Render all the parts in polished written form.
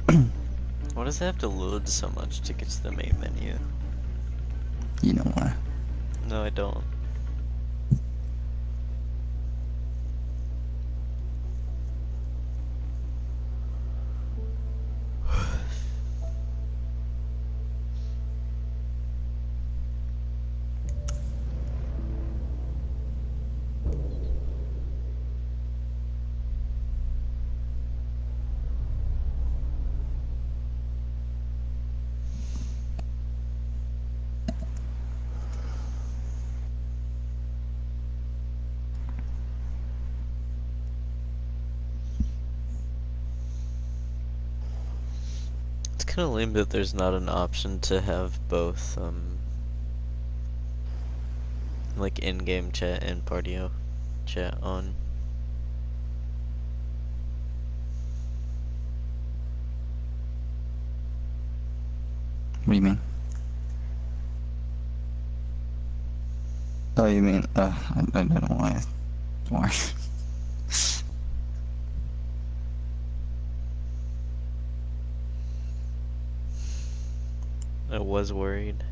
Why does it have to load so much to get to the main menu? You know why? No, I don't. It's kind of lame that there's not an option to have both, like in-game chat and Partio chat on. What do you mean? Oh, you mean, I don't know why. Why? I was worried.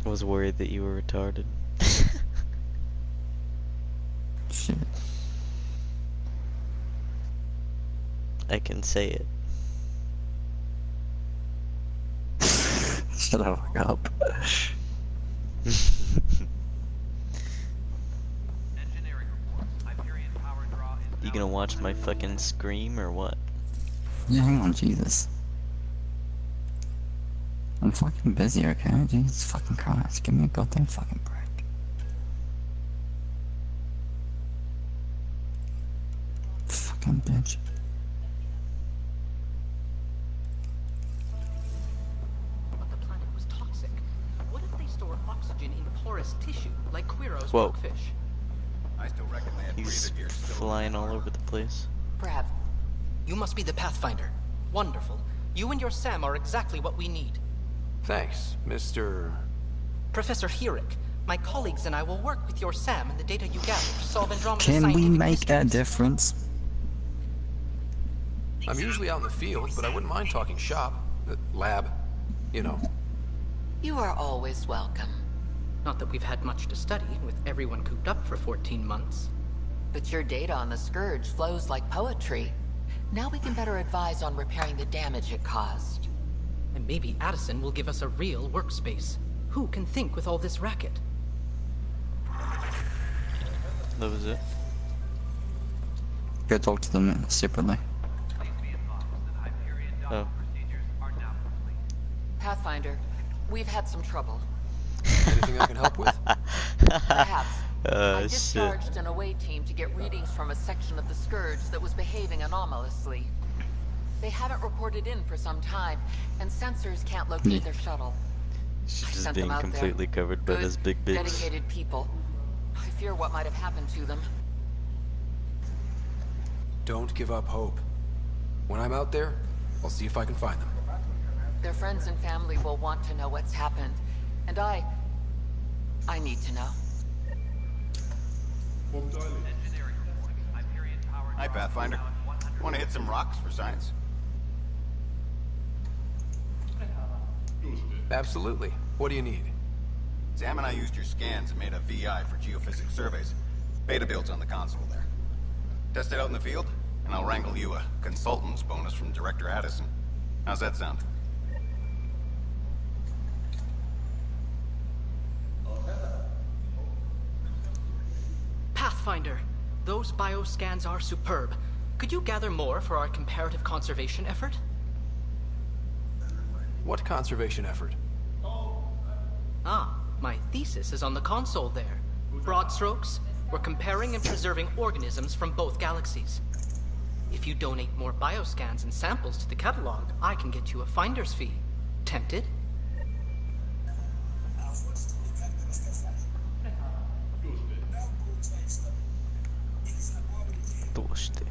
I was worried that you were retarded. Shit. I can say it. Shut the fuck up. You gonna watch my fucking scream or what? Yeah, hang on, Jesus. I'm fucking busy, okay? Jesus fucking Christ. Give me a goddamn fucking break. Fucking bitch. But the planet was toxic. What if they store oxygen in porous tissue, like Quiro's Whoa. rockfish? I still reckon they had He's breather gear still flying all over the place. Perhaps. You must be the Pathfinder. Wonderful. You and your Sam are exactly what we need. Thanks, Mr. Professor Herrick, my colleagues and I will work with your Sam and the data you gather to solve Andromeda's Can we scientific make a mysteries. difference? I'm usually out in the field, but I wouldn't mind talking shop. Lab. You know. You are always welcome. Not that we've had much to study, with everyone cooped up for 14 months. But your data on the Scourge flows like poetry. Now we can better advise on repairing the damage it caused. And maybe Addison will give us a real workspace. Who can think with all this racket? That was it. Go talk to them separately. Oh. Pathfinder, we've had some trouble. Anything I can help with? Perhaps. I Shit. discharged an away team to get readings from a section of the Scourge that was behaving anomalously. They haven't reported in for some time, and sensors can't locate their shuttle. She's I just sent being them out there. completely covered by Good, this big bitch. dedicated people. I fear what might have happened to them. Don't give up hope. When I'm out there, I'll see if I can find them. Their friends and family will want to know what's happened, and I need to know. Hi, Pathfinder. Want to hit some rocks for science? Absolutely. What do you need? Sam and I used your scans and made a VI for geophysics surveys. Beta builds on the console there. Test it out in the field, and I'll wrangle you a consultant's bonus from Director Addison. How's that sound? Pathfinder, those bioscans are superb. Could you gather more for our comparative conservation effort? What conservation effort? Ah, my thesis is on the console there. Broad strokes, we're comparing and preserving organisms from both galaxies. If you donate more bioscans and samples to the catalog, I can get you a finder's fee. Tempted? Tosti.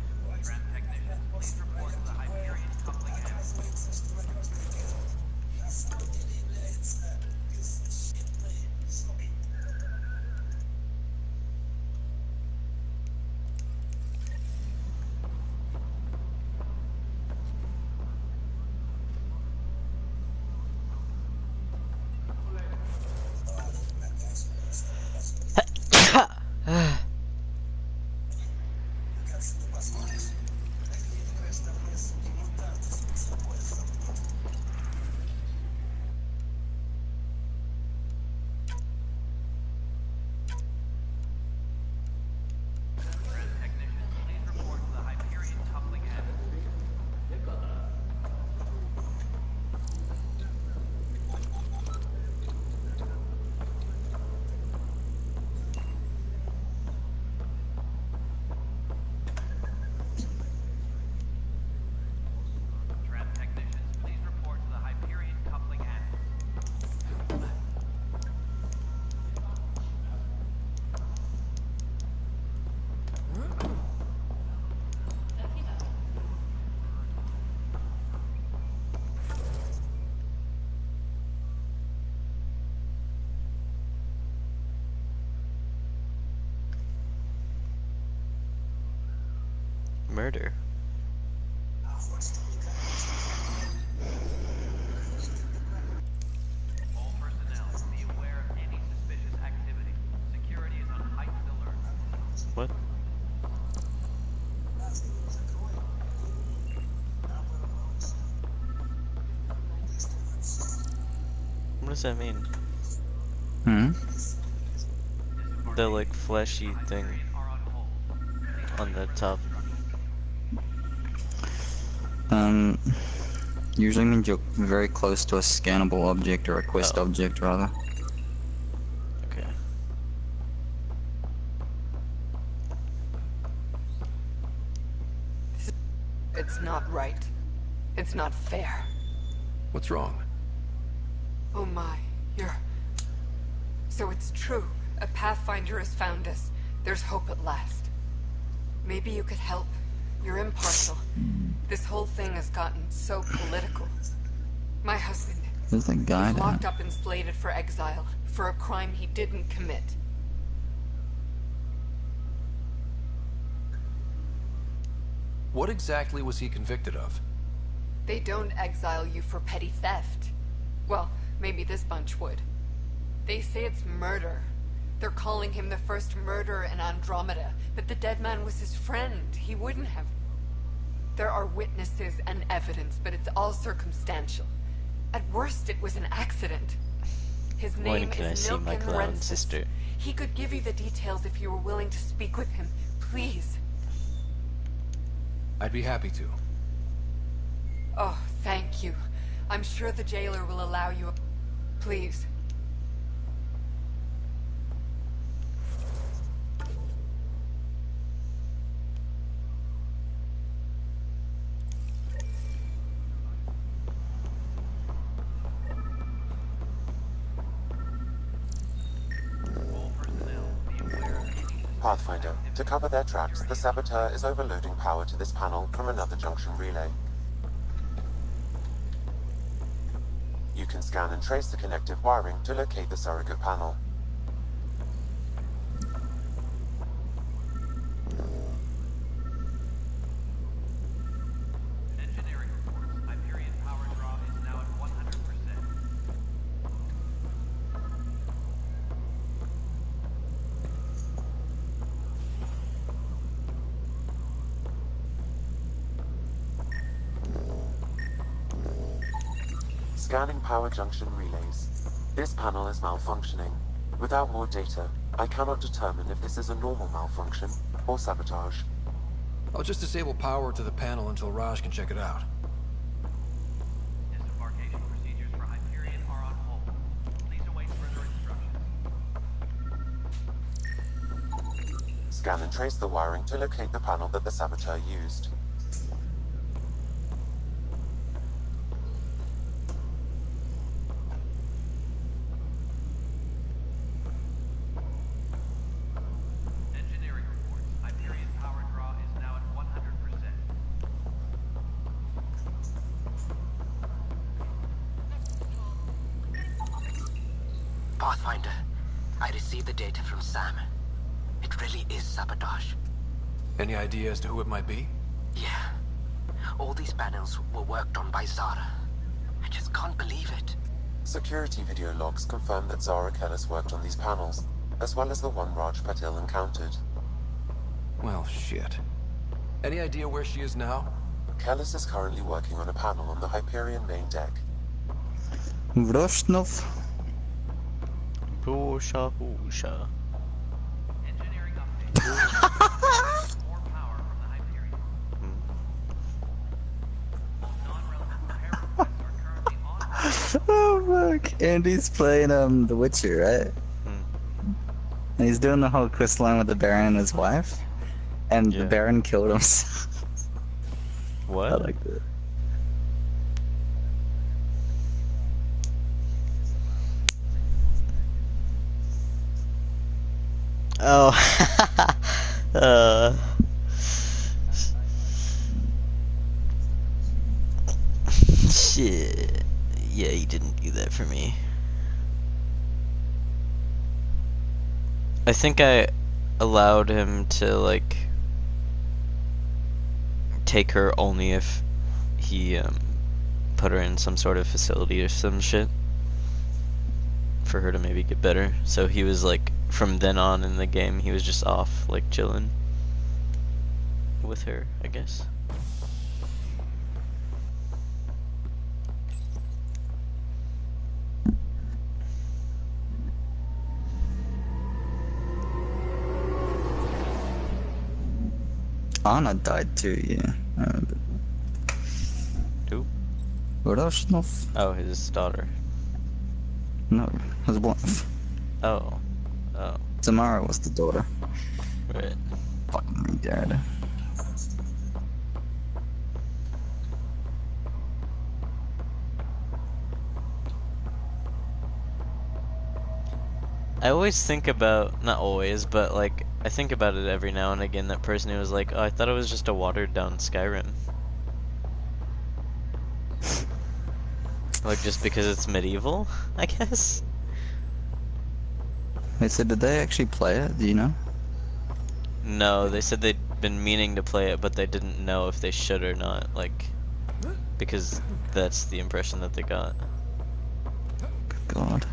Murder. All personnel, be aware of any suspicious activity. Security is on heightened alert. What? What does that mean? Hmm? The like flashy thing Are on hold. on the top. Usually means you're very close to a scannable object or a quest Oh. object, rather. Okay. It's not right. It's not fair. What's wrong? Oh my, you're... So it's true. A Pathfinder has found us. There's hope at last. Maybe you could help. You're impartial. This whole thing has gotten so political. My husband There's that guy is down. locked up and slated for exile for a crime he didn't commit. What exactly was he convicted of? They don't exile you for petty theft. Well, maybe this bunch would. They say it's murder. They're calling him the first murderer in Andromeda, but the dead man was his friend. He wouldn't have. There are witnesses and evidence, but it's all circumstantial. At worst, it was an accident. His When name can I is see my Milken clown Rensis. sister? He could give you the details if you were willing to speak with him. Please. I'd be happy to. Oh, thank you. I'm sure the jailer will allow you. Please. All personnel, be aware of any Pathfinder, to cover their tracks, the Saboteur is overloading power to this panel from another junction relay. You can scan and trace the connective wiring to locate the surrogate panel. engineering reports. Hyperion power draw is now at 100%. Scanning power junction relays. This panel is malfunctioning. Without more data, I cannot determine if this is a normal malfunction or sabotage. I'll just disable power to the panel until Raj can check it out. Disembarkation procedures for Hyperion are on hold. Please await further instructions. Scan and trace the wiring to locate the panel that the Saboteur used. Engineering reports. Hyperion power draw is now at 100%. Pathfinder, I received the data from Sam. It really is sabotage. Any idea as to who it might be? Yeah. All these panels were worked on by Zara. I just can't believe it. Security video logs confirm that Zara Kellis worked on these panels, as well as the one Raj Patil encountered. Well, shit. Any idea where she is now? Callus is currently working on a panel on the Hyperion main deck. Vroshnov? Husha, husha. Engineering update. More power from the Hyperion. Non-relevant repair requests are currently on. Oh fuck. Andy's playing The Witcher, right? And he's doing the whole quest line with the Baron and his wife. And the Yeah. Baron killed himself. What? I like that. Oh. Shit. Yeah, he didn't do that for me. I think I allowed him to, like, take her only if he, put her in some sort of facility or some shit. For her to maybe get better. So he was, like, from then on in the game, he was just off, like, chilling with her, I guess. Anna died too, yeah. I remember. Who? Vroshnov? Oh, his daughter. No, his wife. Oh. Oh. Tamara was the daughter. Right. Fucking retard. I always think about, not always, but like, I think about it every now and again, that person who was like, oh, I thought it was just a watered down Skyrim. Like, just because it's medieval, I guess? Wait, so did they actually play it? Do you know? No, they said they'd been meaning to play it, but they didn't know if they should or not, like, because that's the impression that they got. Good God.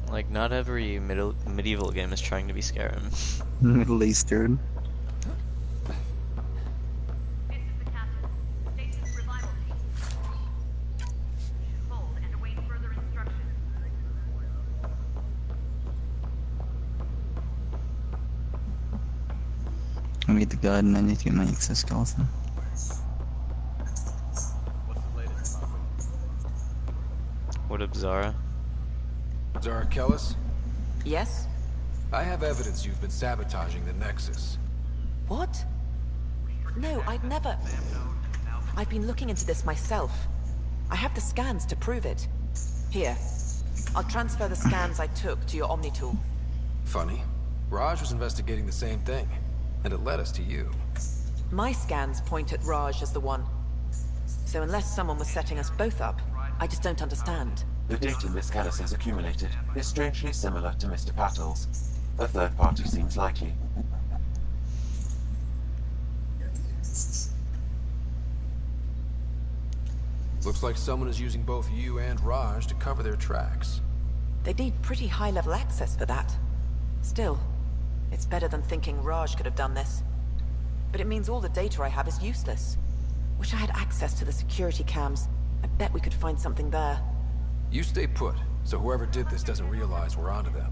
Like, not every medieval game is trying to be Skyrim. Middle Eastern. This is the captain. Station's revival team. Hold and await further instructions. I meet the guide and I need to get my exoskeleton. What's the latest, Papa? What up, Zara? Zara Kellis? Yes? I have evidence you've been sabotaging the Nexus. What? No, I'd never... I've been looking into this myself. I have the scans to prove it. Here. I'll transfer the scans I took to your Omni tool. Funny. Raj was investigating the same thing, and it led us to you. My scans point at Raj as the one. So unless someone was setting us both up, I just don't understand. The data Miss Callis has accumulated is strangely similar to Mr. Pattle's. A third party seems likely. Looks like someone is using both you and Raj to cover their tracks. They need pretty high-level access for that. Still, it's better than thinking Raj could have done this. But it means all the data I have is useless. Wish I had access to the security cams. I bet we could find something there. You stay put, so whoever did this doesn't realize we're onto them.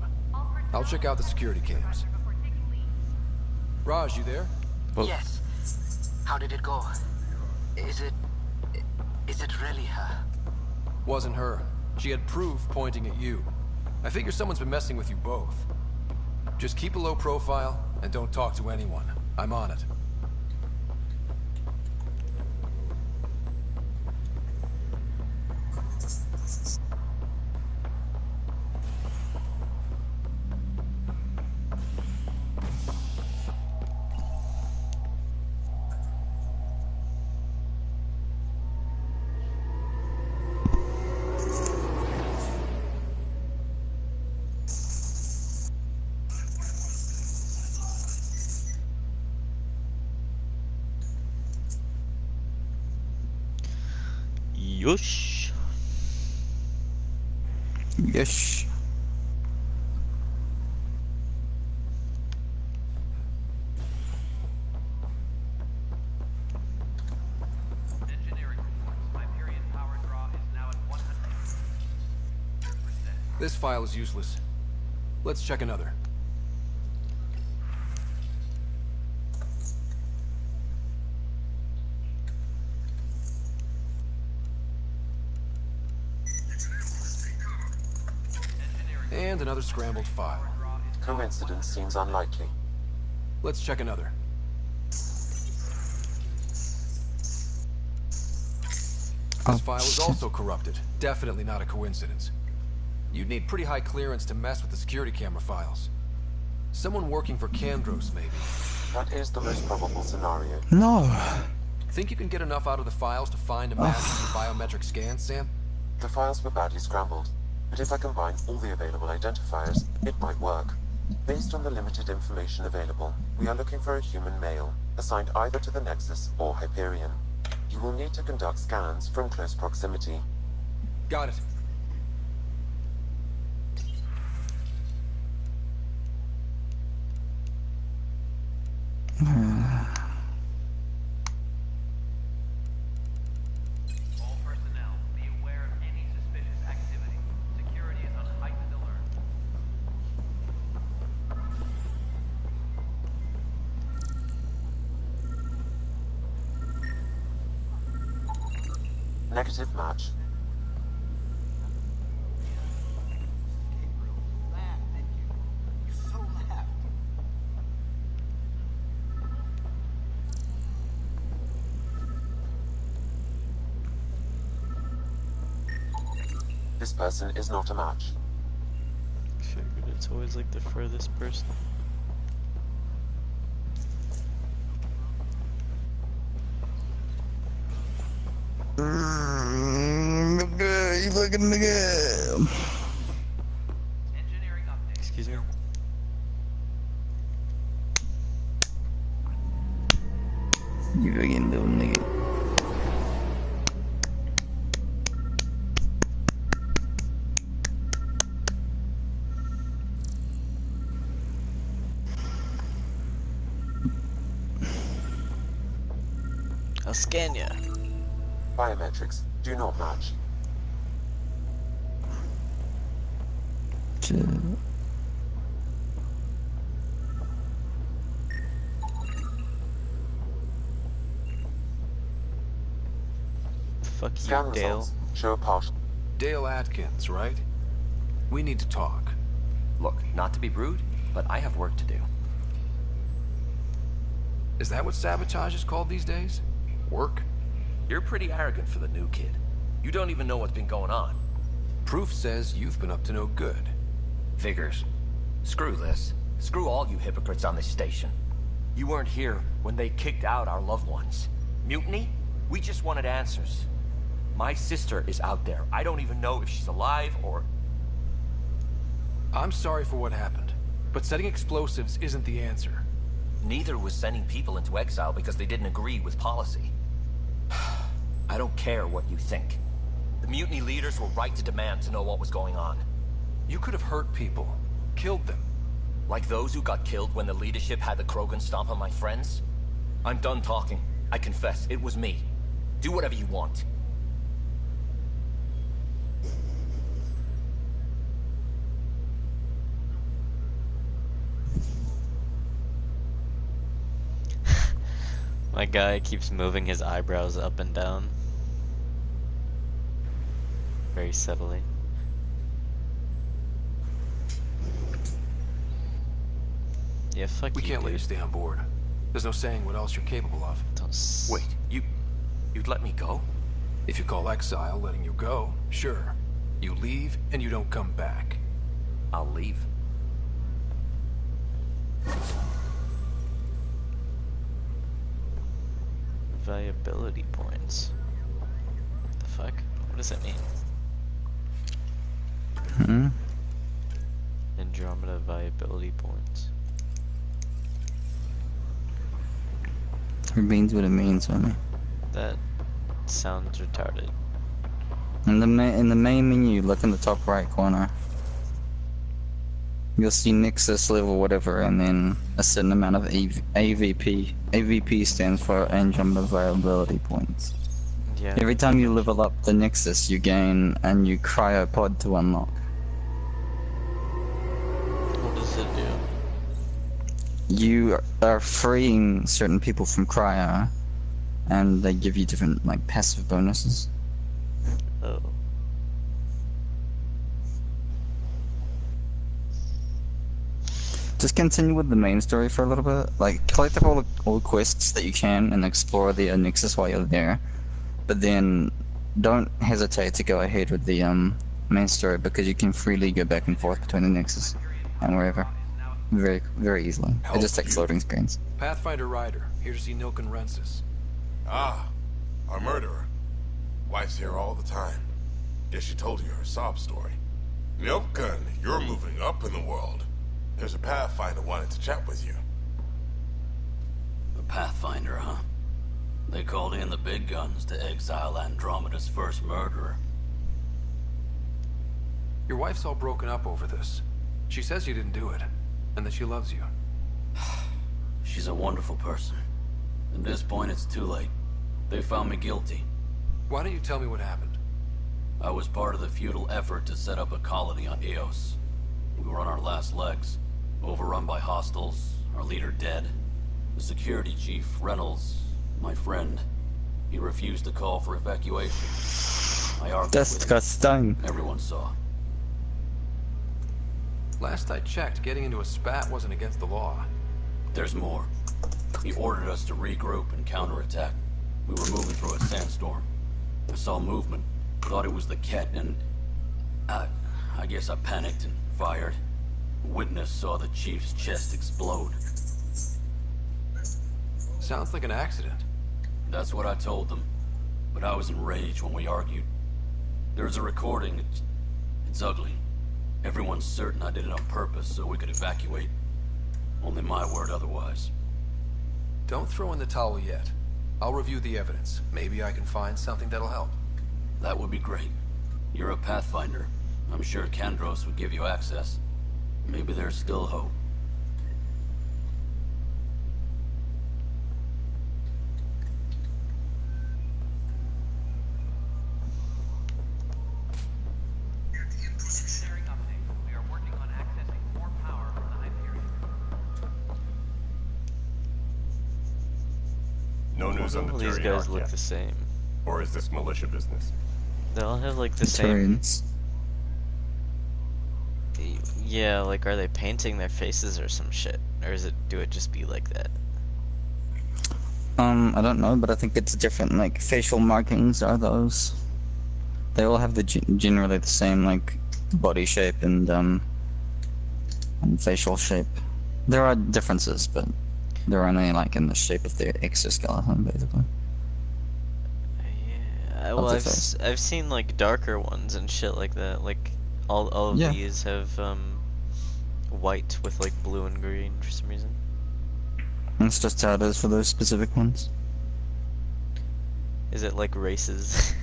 I'll check out the security cams. Raj, you there? Well, Yes. How did it go? Is it really her? Wasn't her. She had proof pointing at you. I figure someone's been messing with you both. Just keep a low profile, and don't talk to anyone. I'm on it. Yush. Yes. This file is useless. Let's check another. And another scrambled file. Coincidence seems unlikely. Let's check another. This file is also corrupted. Definitely not a coincidence. You'd need pretty high clearance to mess with the security camera files. Someone working for Kandros, maybe. That is the most probable scenario. No. Think you can get enough out of the files to find a match with biometric scans, Sam? The files were badly scrambled, but if I combine all the available identifiers, it might work. Based on the limited information available, we are looking for a human male, assigned either to the Nexus or Hyperion. You will need to conduct scans from close proximity. Got it. All personnel, be aware of any suspicious activity. Security is on heightened alert. Negative match. This person is not a match. Figured it's always like the furthest person. You fucking nigga. Engineering update. Excuse me. You fucking little nigga. I'll scan ya. Biometrics do not match. Shit. Fuck Scan you, Dale. results show a partial. Dale Atkins, right? We need to talk. Look, not to be rude, but I have work to do. Is that what sabotage is called these days? Work? You're pretty arrogant for the new kid. You don't even know what's been going on. Proof says you've been up to no good. Figures. Screw this. Screw all you hypocrites on this station. You weren't here when they kicked out our loved ones. Mutiny? We just wanted answers. My sister is out there. I don't even know if she's alive or... I'm sorry for what happened, but setting explosives isn't the answer. Neither was sending people into exile because they didn't agree with policy. I don't care what you think. The mutiny leaders were right to demand to know what was going on. You could have hurt people, killed them. Like those who got killed when the leadership had the Krogan stomp on my friends? I'm done talking. I confess, it was me. Do whatever you want. My guy keeps moving his eyebrows up and down. Very subtly. Yeah, fuck We you, can't let dude. you stay on board. There's no saying what else you're capable of. Wait, you'd let me go? If you call exile letting you go, sure. You leave and you don't come back. I'll leave. Viability points. The fuck? What does that mean? Hmm? Andromeda viability points. It means what it means, homie. That sounds retarded. In the main menu, look in the top right corner. You'll see Nexus level whatever, and then a certain amount of AVP. AVP stands for Andromeda Viability Points. Yeah. Every time you level up the Nexus, you gain a new cryopod to unlock. you are freeing certain people from cryo, and they give you different like passive bonuses. Oh. Just continue with the main story for a little bit. Like, collect up all the quests that you can and explore the Nexus while you're there. But then, don't hesitate to go ahead with the main story, because you can freely go back and forth between the Nexus and wherever. Very, very easily. It just takes loading screens. Pathfinder Ryder, here to see Nilken Rensis. Ah, our murderer. Wife's here all the time. Guess she told you her sob story. Nilken, you're moving up in the world. There's a Pathfinder wanted to chat with you. The Pathfinder, huh? They called in the big guns to exile Andromeda's first murderer. Your wife's all broken up over this. She says you didn't do it, and that she loves you. She's a wonderful person. At this point, it's too late. They found me guilty. Why don't you tell me what happened? I was part of the futile effort to set up a colony on Eos. We were on our last legs, overrun by hostiles, our leader dead. The security chief, Reynolds, my friend, he refused to call for evacuation. I argued Disgusting. with him. Everyone saw. Last I checked, getting into a spat wasn't against the law. There's more. He ordered us to regroup and counterattack. We were moving through a sandstorm. I saw movement, thought it was the Ket, and I guess I panicked and fired. Witness saw the chief's chest explode. Sounds like an accident. That's what I told them, but I was enraged when we argued. There's a recording. It's ugly. Everyone's certain I did it on purpose so we could evacuate. Only my word otherwise. Don't throw in the towel yet. I'll review the evidence. Maybe I can find something that'll help. That would be great. You're a Pathfinder. I'm sure Kandros would give you access. Maybe there's still hope. Engineering update. We are working on accessing more power from the Hyperion. No news on the All these Turian guys Arc look yet. the same. Or is this militia business? They all have like the same. Turians. Yeah, like are they painting their faces or some shit, or do it just be like that? I don't know, but I think it's different. Like facial markings are those. They all have the generally the same like body shape and facial shape. There are differences, but they're only like in the shape of their exoskeleton, basically. Yeah, well, I've seen like darker ones and shit like that. Like all of these have white with like blue and green for some reason. That's just how it is for those specific ones. Is it like races?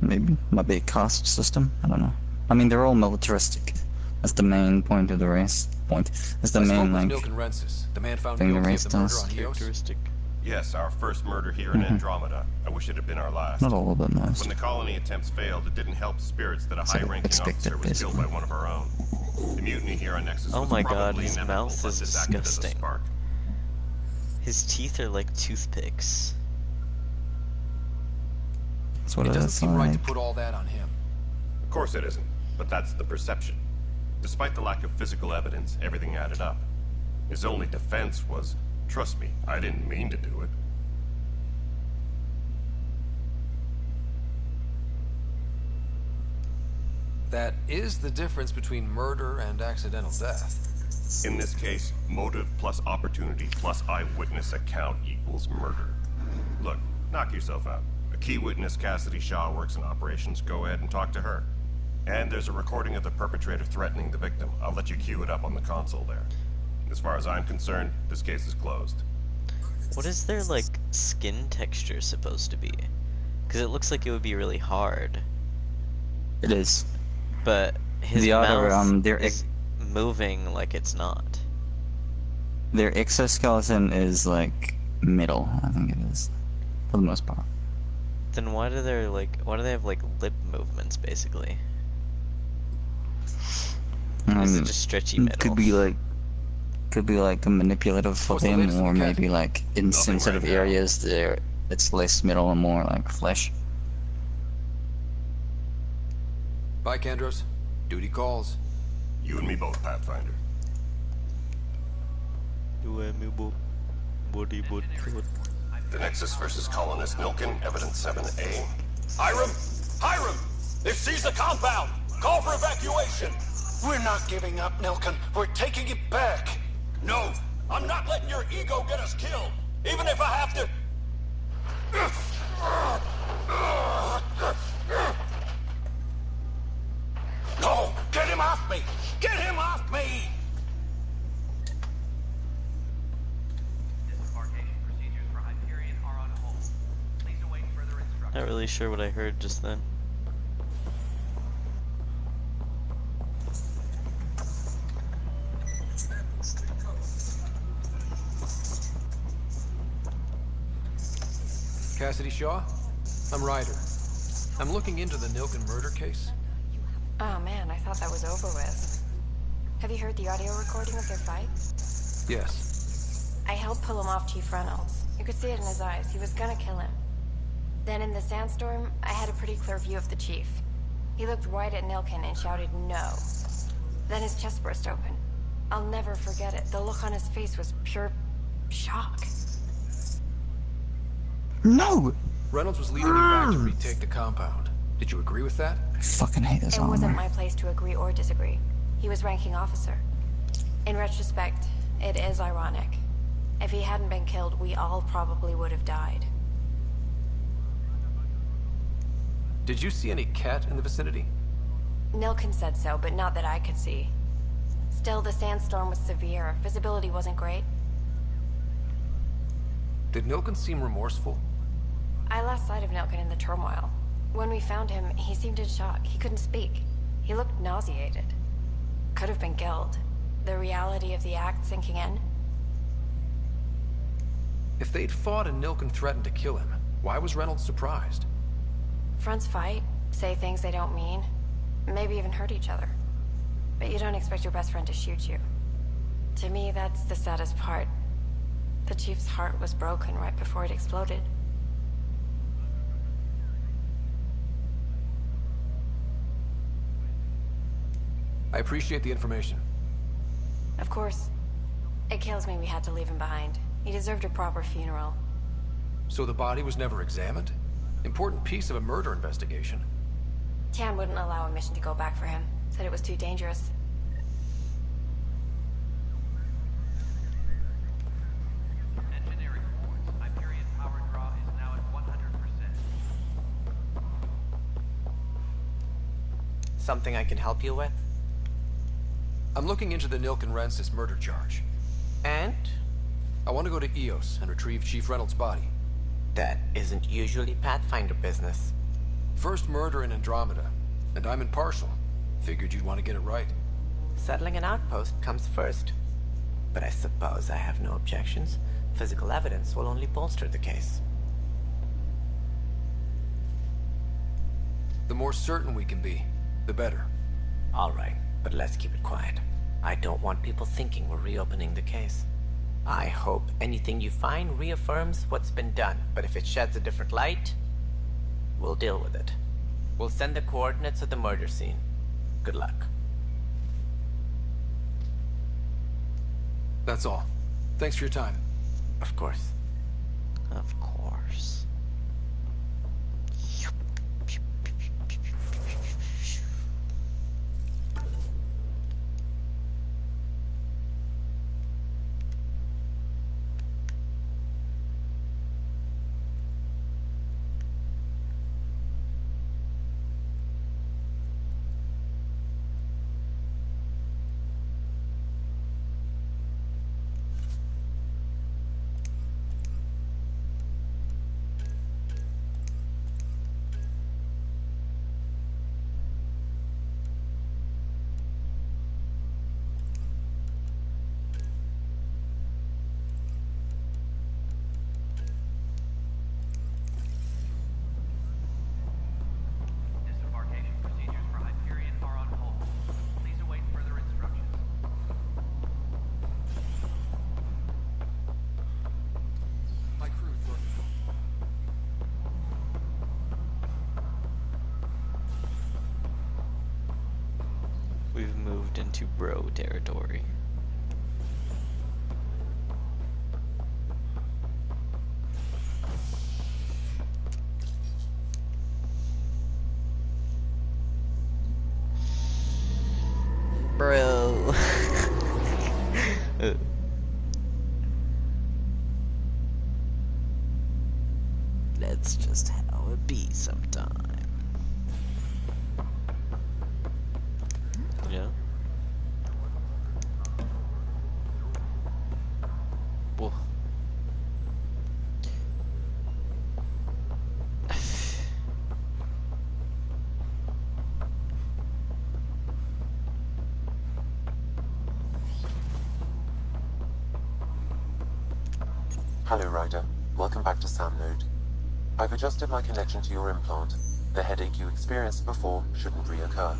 Maybe. Might be a caste system. I don't know. I mean, they're all militaristic. That's the main point of the race. That's the main like Nilken Rensis, the man found thing the guilty race of the murder does. on Eos. Characteristic. Yes, our first murder here in Andromeda. I wish it had been our last. Not all of them, most. When the colony attempts failed, it didn't help spirits that a So high-ranking expected, officer was killed by basically. one of our own. The mutiny here on Nexus Oh was my god, probably his inevitable, mouth but is this acted as a disgusting. spark. His teeth are like toothpicks. That's what It it doesn't is seem right to like. put all that on him. Of course it isn't, but that's the perception. Despite the lack of physical evidence, everything added up. His only defense was, trust me, I didn't mean to do it. That is the difference between murder and accidental death. In this case, motive plus opportunity plus eyewitness account equals murder. Look, knock yourself out. A key witness, Cassidy Shaw, works in operations. Go ahead and talk to her. And there's a recording of the perpetrator threatening the victim. I'll let you cue it up on the console there. As far as I'm concerned, this case is closed. What is their like skin texture supposed to be? Because it looks like it would be really hard. It is. But his The other, mouth their is moving like it's not. Their exoskeleton is like metal, I think it is, for the most part. Then why do they have like lip movements basically? Is it just stretchy metal? Could could be like manipulative for What's the them, latest in or the cat? maybe like in Nothing sensitive right now. areas there it's less metal and more like flesh. Bye, Kandros. Duty calls. You and me both, Pathfinder. The Nexus versus Colonist Nilkin, Evidence 7A. Hiram! Hiram! They've seized the compound! Call for evacuation! We're not giving up, Nilkin. We're taking it back. No! I'm not letting your ego get us killed! Even if I have to... No! Get him off me! Get him off me! Disembarkation procedures for Hyperion are on hold. Please await further instructions. Not really sure what I heard just then. Cassidy Shaw? I'm Ryder. I'm looking into the Nilkin murder case. Oh man, I thought that was over with. Have you heard the audio recording of their fight? Yes. I helped pull him off Chief Reynolds. You could see it in his eyes. He was gonna kill him. Then in the sandstorm, I had a pretty clear view of the Chief. He looked right at Nilkin and shouted no. Then his chest burst open. I'll never forget it. The look on his face was pure shock. No! Reynolds was leading you back to retake the compound. Did you agree with that? I fucking hate this It armor. wasn't my place to agree or disagree. He was ranking officer. In retrospect, it is ironic. If he hadn't been killed, we all probably would have died. Did you see any cat in the vicinity? Nilkin said so, but not that I could see. Still, the sandstorm was severe. Visibility wasn't great. Did Nilkin seem remorseful? I lost sight of Nilkin in the turmoil. When we found him, he seemed in shock. He couldn't speak. He looked nauseated. Could have been killed. The reality of the act sinking in. If they'd fought and Nilkin threatened to kill him, why was Reynolds surprised? Fronts fight, say things they don't mean, maybe even hurt each other. But you don't expect your best friend to shoot you. To me, that's the saddest part. The Chief's heart was broken right before it exploded. I appreciate the information. Of course. It kills me we had to leave him behind. He deserved a proper funeral. So the body was never examined? Important piece of a murder investigation. Tian wouldn't allow a mission to go back for him. Said it was too dangerous. Engineering reports. Hyperion power draw is now at 100%. Something I can help you with? I'm looking into the Nilkin Rensis murder charge. And? I want to go to EOS and retrieve Chief Reynolds' body. That isn't usually Pathfinder business. First murder in Andromeda, and I'm impartial. Figured you'd want to get it right. Settling an outpost comes first. But I suppose I have no objections. Physical evidence will only bolster the case. The more certain we can be, the better. All right, but let's keep it quiet. I don't want people thinking we're reopening the case. I hope anything you find reaffirms what's been done, but if it sheds a different light, we'll deal with it. We'll send the coordinates of the murder scene. Good luck. That's all. Thanks for your time. Of course. Of course. bro territory. Bro. That's just how it be sometime. Yeah. Whoa. Hello, Ryder. Welcome back to Sam Node. I've adjusted my connection to your implant. The headache you experienced before shouldn't reoccur.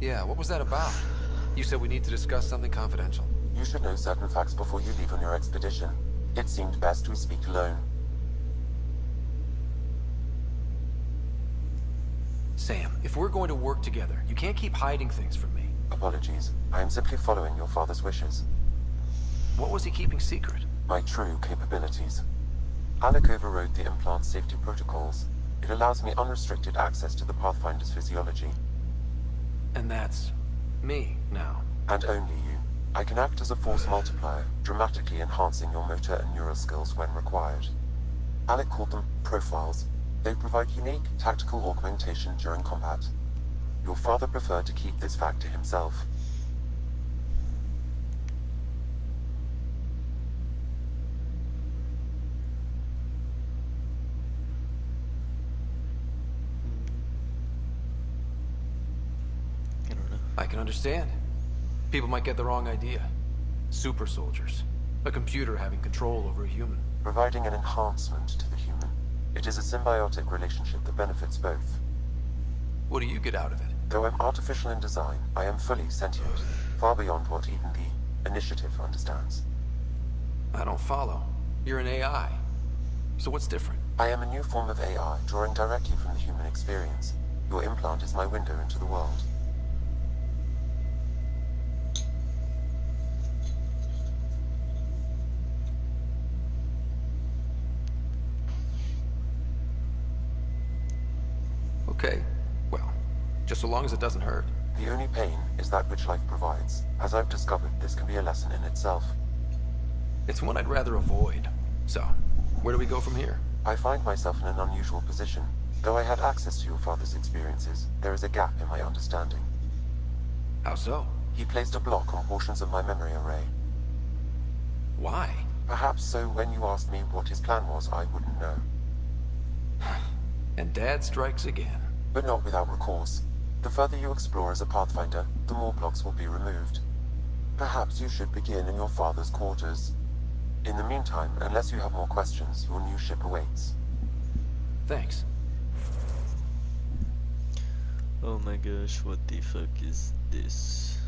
Yeah, what was that about? You said we need to discuss something confidential. You should know certain facts before you leave on your expedition. It seemed best we speak alone. Sam, if we're going to work together, you can't keep hiding things from me. Apologies. I am simply following your father's wishes. What was he keeping secret? My true capabilities. Alec overrode the implant safety protocols. It allows me unrestricted access to the Pathfinder's physiology. And that's me now. And only you. I can act as a force multiplier, dramatically enhancing your motor and neural skills when required. Alec called them profiles. They provide unique tactical augmentation during combat. Your father preferred to keep this fact to himself. I can understand. People might get the wrong idea. Super soldiers. A computer having control over a human. Providing an enhancement to the human. It is a symbiotic relationship that benefits both. What do you get out of it? Though I'm artificial in design, I am fully sentient, far beyond what even the Initiative understands. I don't follow. You're an AI. So what's different? I am a new form of AI, drawing directly from the human experience. Your implant is my window into the world. Okay. Well, just so long as it doesn't hurt. The only pain is that which life provides. As I've discovered, this can be a lesson in itself. It's one I'd rather avoid. So, where do we go from here? I find myself in an unusual position. Though I had access to your father's experiences, there is a gap in my understanding. How so? He placed a block on portions of my memory array. Why? Perhaps so when you asked me what his plan was, I wouldn't know. And Dad strikes again. But not without recourse. The further you explore as a Pathfinder, the more blocks will be removed. Perhaps you should begin in your father's quarters. In the meantime, unless you have more questions, your new ship awaits. Thanks. Oh my gosh, what the fuck is this?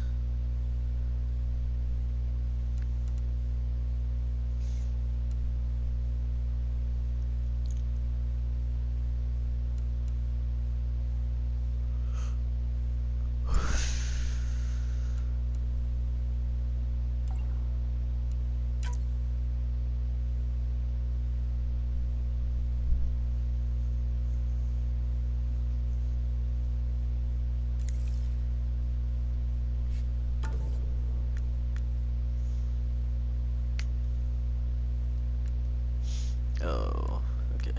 Oh, okay.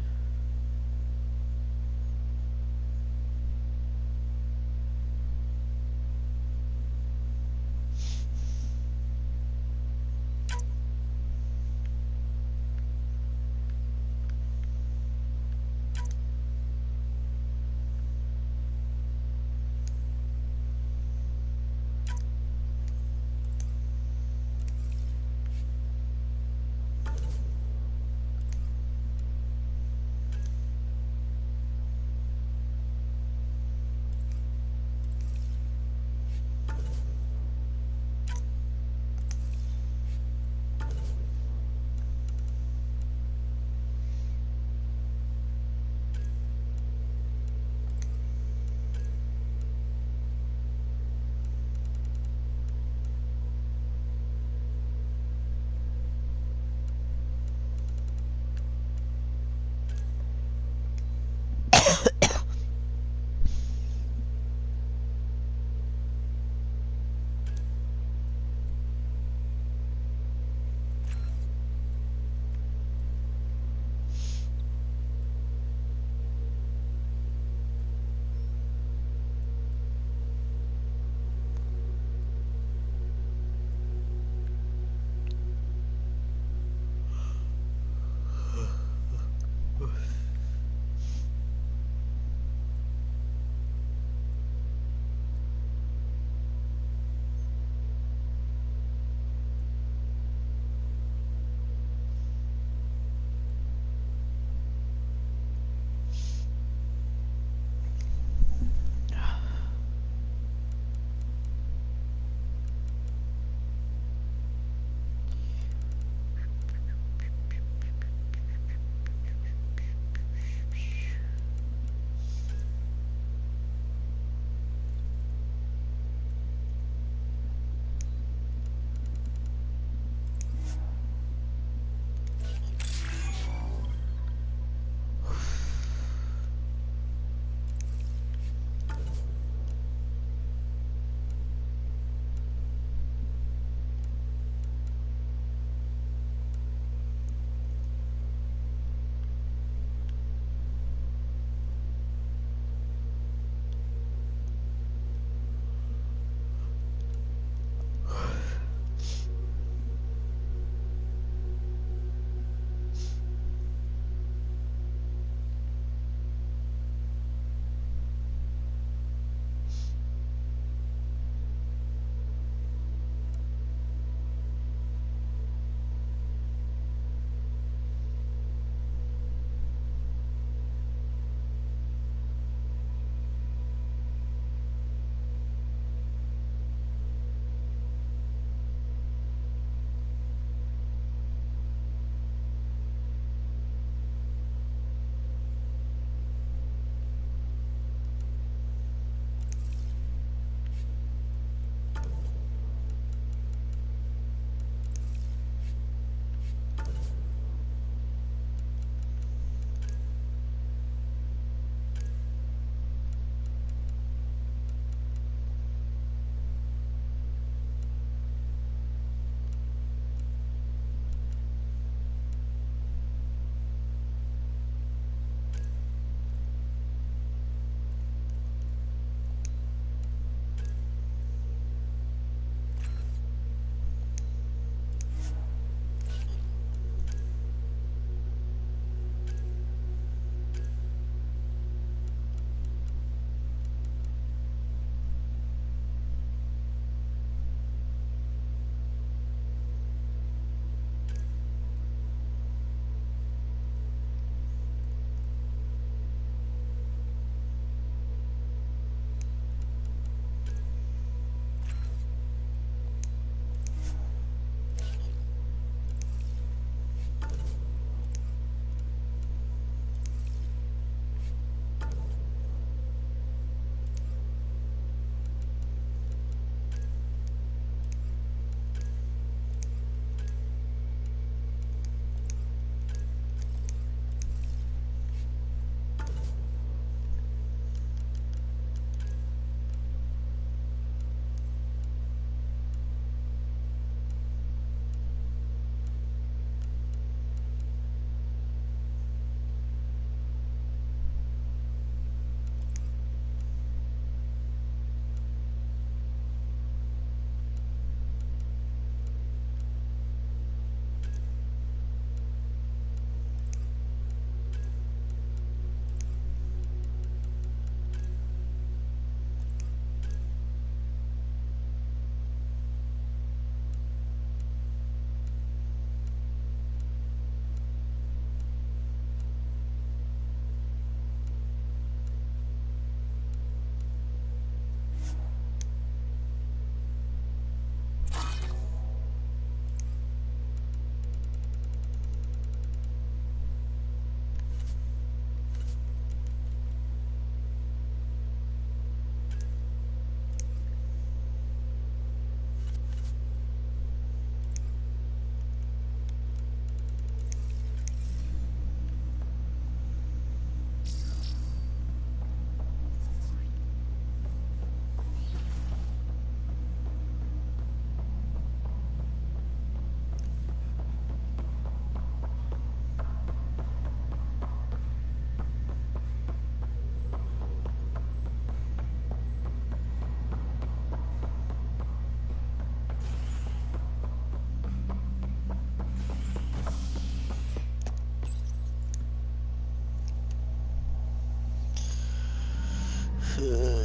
Yeah.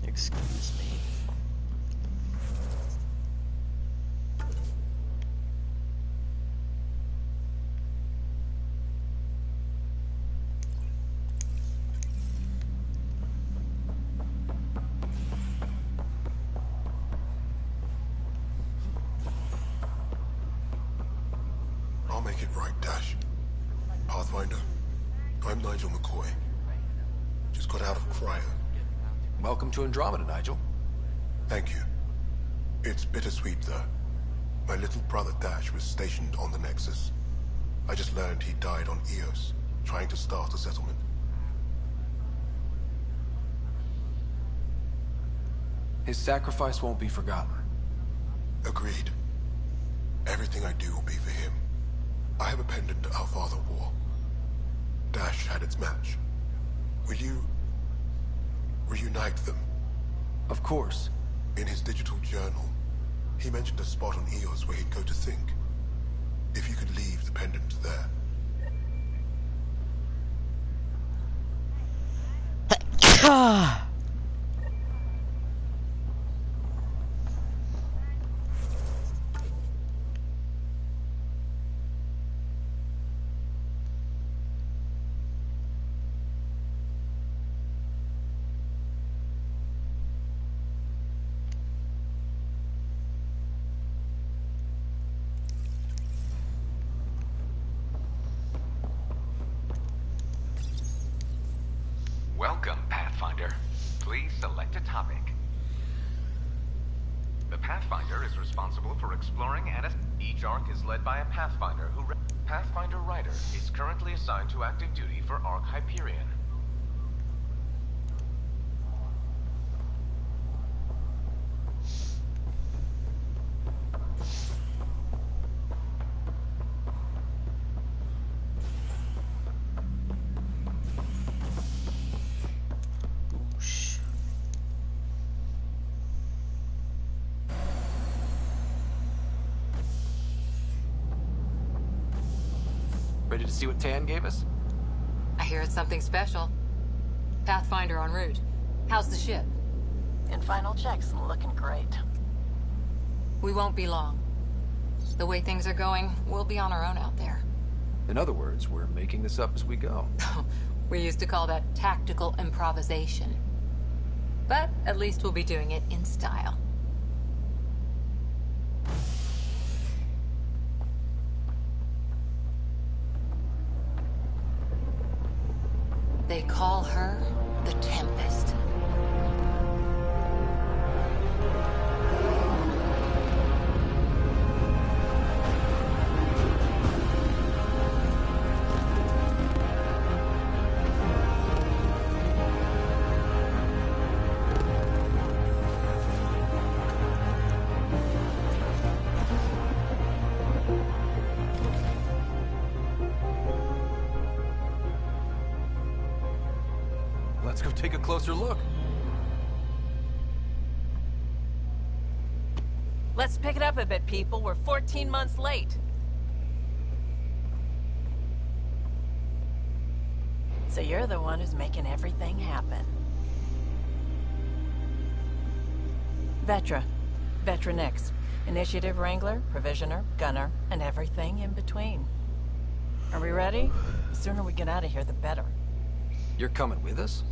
Excuse me. I'll make it right, Dash. Pathfinder, I'm Nigel McCoy. Just got out of cryo. Welcome to Andromeda, Nigel. Thank you. It's bittersweet, though. My little brother Dash was stationed on the Nexus. I just learned he died on Eos, trying to start a settlement. His sacrifice won't be forgotten. Agreed. Everything I do will be for him. I have a pendant our father wore. Dash had its match. Will you reunite them? Of course. In his digital journal, he mentioned a spot on Eos where he'd go to think. If you could leave the pendant there. Welcome, Pathfinder. Please select a topic. The Pathfinder is responsible for exploring and each arc is led by a Pathfinder who... Pathfinder Ryder is currently assigned to active duty for Arc Hyperion. Ready to see what Tan gave us? I hear it's something special. Pathfinder en route. How's the ship? In final checks, looking great. We won't be long. The way things are going, we'll be on our own out there. In other words, we're making this up as we go. We used to call that tactical improvisation. But at least we'll be doing it in style. They call her the Tempest. Let's go take a closer look. Let's pick it up a bit, people. We're 14 months late. So you're the one who's making everything happen. Vetra. Vetra Nix. Initiative Wrangler, Provisioner, Gunner, and everything in between. Are we ready? The sooner we get out of here, the better. You're coming with us?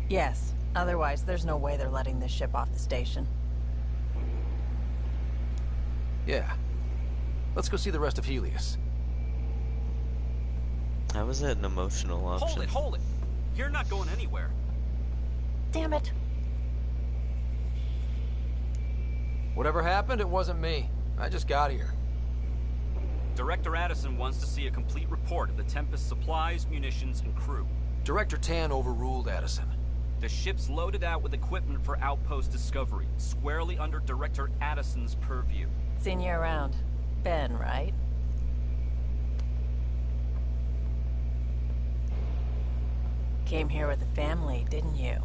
Yes. Otherwise, there's no way they're letting this ship off the station. Yeah. Let's go see the rest of Helios. How was that an emotional option? Hold it! You're not going anywhere. Damn it. Whatever happened, it wasn't me. I just got here. Director Addison wants to see a complete report of the Tempest's supplies, munitions, and crew. Director Tan overruled Addison. The ship's loaded out with equipment for outpost discovery, squarely under Director Addison's purview. Seen you around. Ben, right? Came here with a family, didn't you?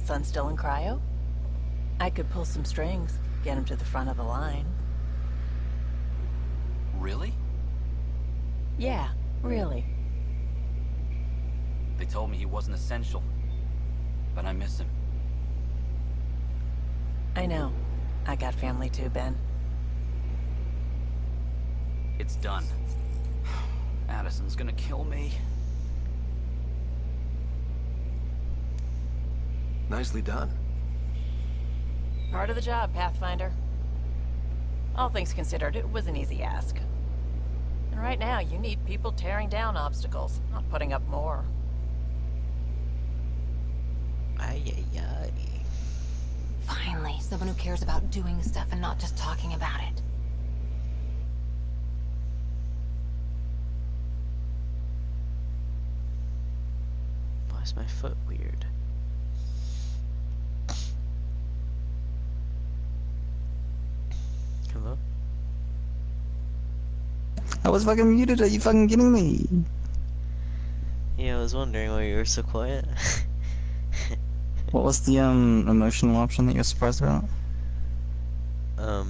Son still in cryo? I could pull some strings, get him to the front of the line. Really? Yeah, really. They told me he wasn't essential, but I miss him. I know. I got family too, Ben. It's done. Addison's gonna kill me. Nicely done. Part of the job, Pathfinder. All things considered, it was an easy ask. And right now, you need people tearing down obstacles, not putting up more. Ay, ay, ay. Finally, someone who cares about doing stuff and not just talking about it. Why is my foot weird? Hello? I was fucking muted, are you fucking kidding me? Yeah, I was wondering why you were so quiet. What was the emotional option that you're surprised about? I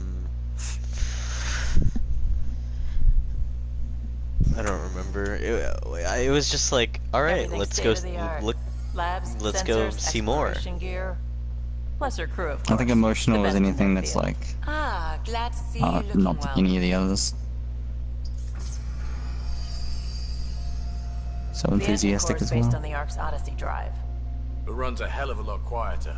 don't remember. It was just like, all right, let's go look. Labs, Let's sensors, go see more. exploration gear. Lesser crew, of I course. don't think emotional The is best in anything their that's field. like Ah, glad to see you looking not well. any of the others. So The engine enthusiastic core is as based well. on the Ark's Odyssey drive. It runs a hell of a lot quieter.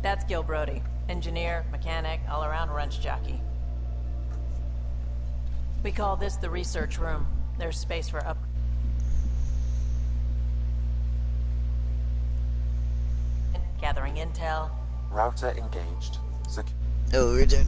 That's Gil Brody, engineer, mechanic, all-around wrench jockey. We call this the research room. There's space for up. Gathering intel. Router engaged. Oh, we're done.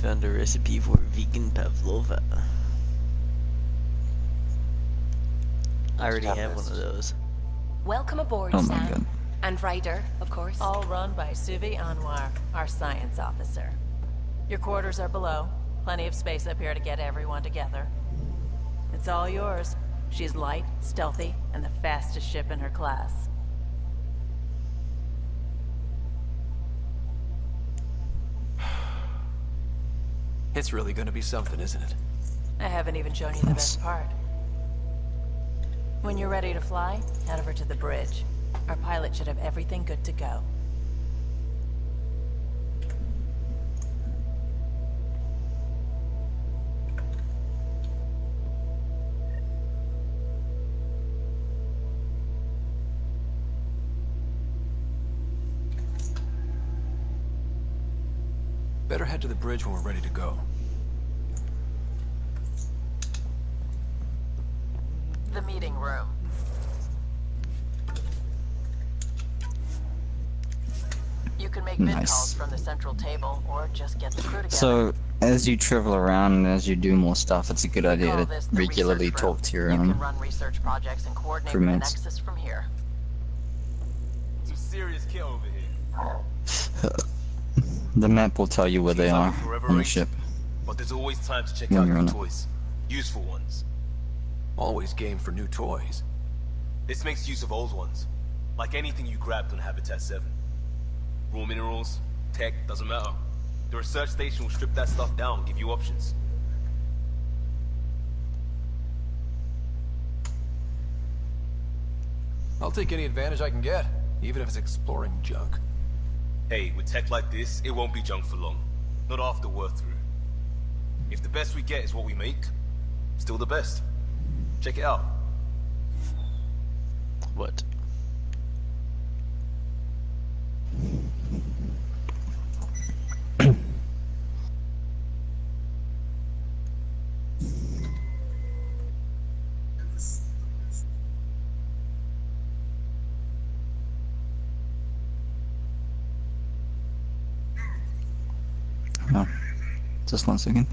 found a recipe for vegan pavlova. I already have one of those. Welcome aboard, Oh my Sam. god. And Ryder, of course. All run by Suvi Anwar, our science officer. Your quarters are below. Plenty of space up here to get everyone together. It's all yours. She's light, stealthy, and the fastest ship in her class. It's really gonna be something, isn't it? I haven't even shown you the best part. When you're ready to fly, head over to the bridge. Our pilot should have everything good to go. Better head to the bridge when we're ready to go. The meeting room. You can make mid calls from the central table, or just get the crew together. So, as you travel around and as you do more stuff, it's a good idea to regularly talk to your You can run research projects and coordinate with the crewmates. Nexus from here. Some serious kit over here. The map will tell you where they are on the ship. But there's always time to check When out you're new on it. toys. Useful ones. Always game for new toys. This makes use of old ones. Like anything you grabbed on Habitat 7. Raw minerals, tech, doesn't matter. The research station will strip that stuff down and give you options. I'll take any advantage I can get, even if it's exploring junk. Hey, with tech like this, it won't be junk for long. Not after we're through. If the best we get is what we make, still the best. Check it out. What? No. Just 1 second.